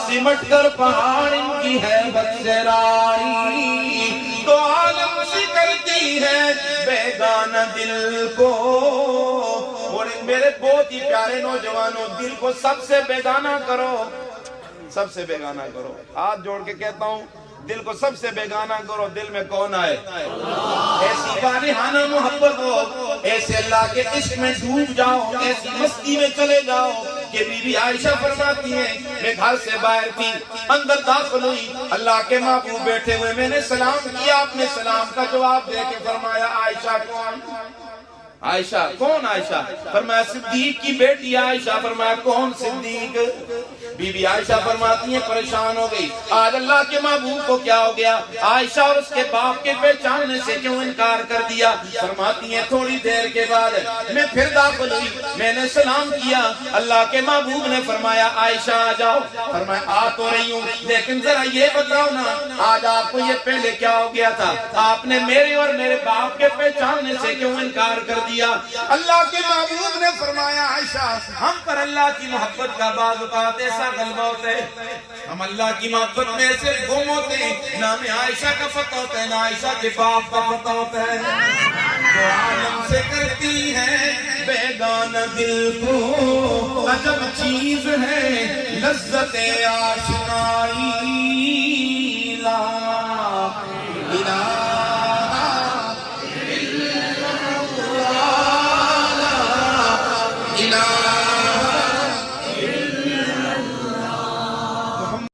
سمٹ کر پہاڑ ان کی ہے بچرائی. تو عالم سے کرتی ہے بیگانہ دل کو. اور میرے بہت ہی پیارے نوجوانوں, دل کو سب سے بیگانہ کرو, سب سے بیگانہ کرو. ہاتھ جوڑ کے کہتا ہوں, دل کو سب سے بیگانہ کرو. دل میں کون آئے؟ ایسی فانحانہ محبت ہو, ایسے اللہ کے عشق میں ڈوب جاؤ, ایسی مستی میں چلے جاؤ کہ بی بی عائشہ فرماتی ہیں میں گھر سے باہر تھی, اندر داخل ہوئی, اللہ کے محبوب بیٹھے ہوئے, میں نے سلام کیا, آپ نے سلام کا جواب دے کے فرمایا عائشہ کون؟ عائشہ کون؟ عائشہ. فرمایا صدیق کی بیٹی عائشہ. فرمایا کون صدیق؟ بی بی عائشہ فرماتی ہیں پریشان ہو گئی, آج اللہ کے محبوب کو کیا ہو گیا؟ عائشہ اور اس کے باپ کے پہچاننے سے کیوں انکار کر دیا؟ فرماتی ہیں تھوڑی دیر کے بعد میں پھر داخل ہوئی, میں نے سلام کیا, اللہ کے محبوب نے فرمایا عائشہ آ جاؤ. فرمایا آ تو رہی ہوں, لیکن ذرا یہ بتاؤ نا آج آپ کو یہ پہلے کیا ہو گیا تھا؟ آپ نے میرے اور میرے باپ کے پہچاننے سے کیوں انکار کر دیا؟ اللہ کے محبوب نے فرمایا عائشہ ہم پر اللہ کی محبت کا بعض اوقات ایسا غلبہ ہوتا ہے, ہم اللہ کی محبت میں ایسے گم ہوتے ہیں, نہ ہمیں عائشہ کا پتہ ہوتا ہے, نہ عائشہ کے باپ کا پتہ ہوتا ہے. تو عالم سے کرتی ہے بیگانہ نہ دل کو عجب چیز ہے لذت آشنائی لا الہ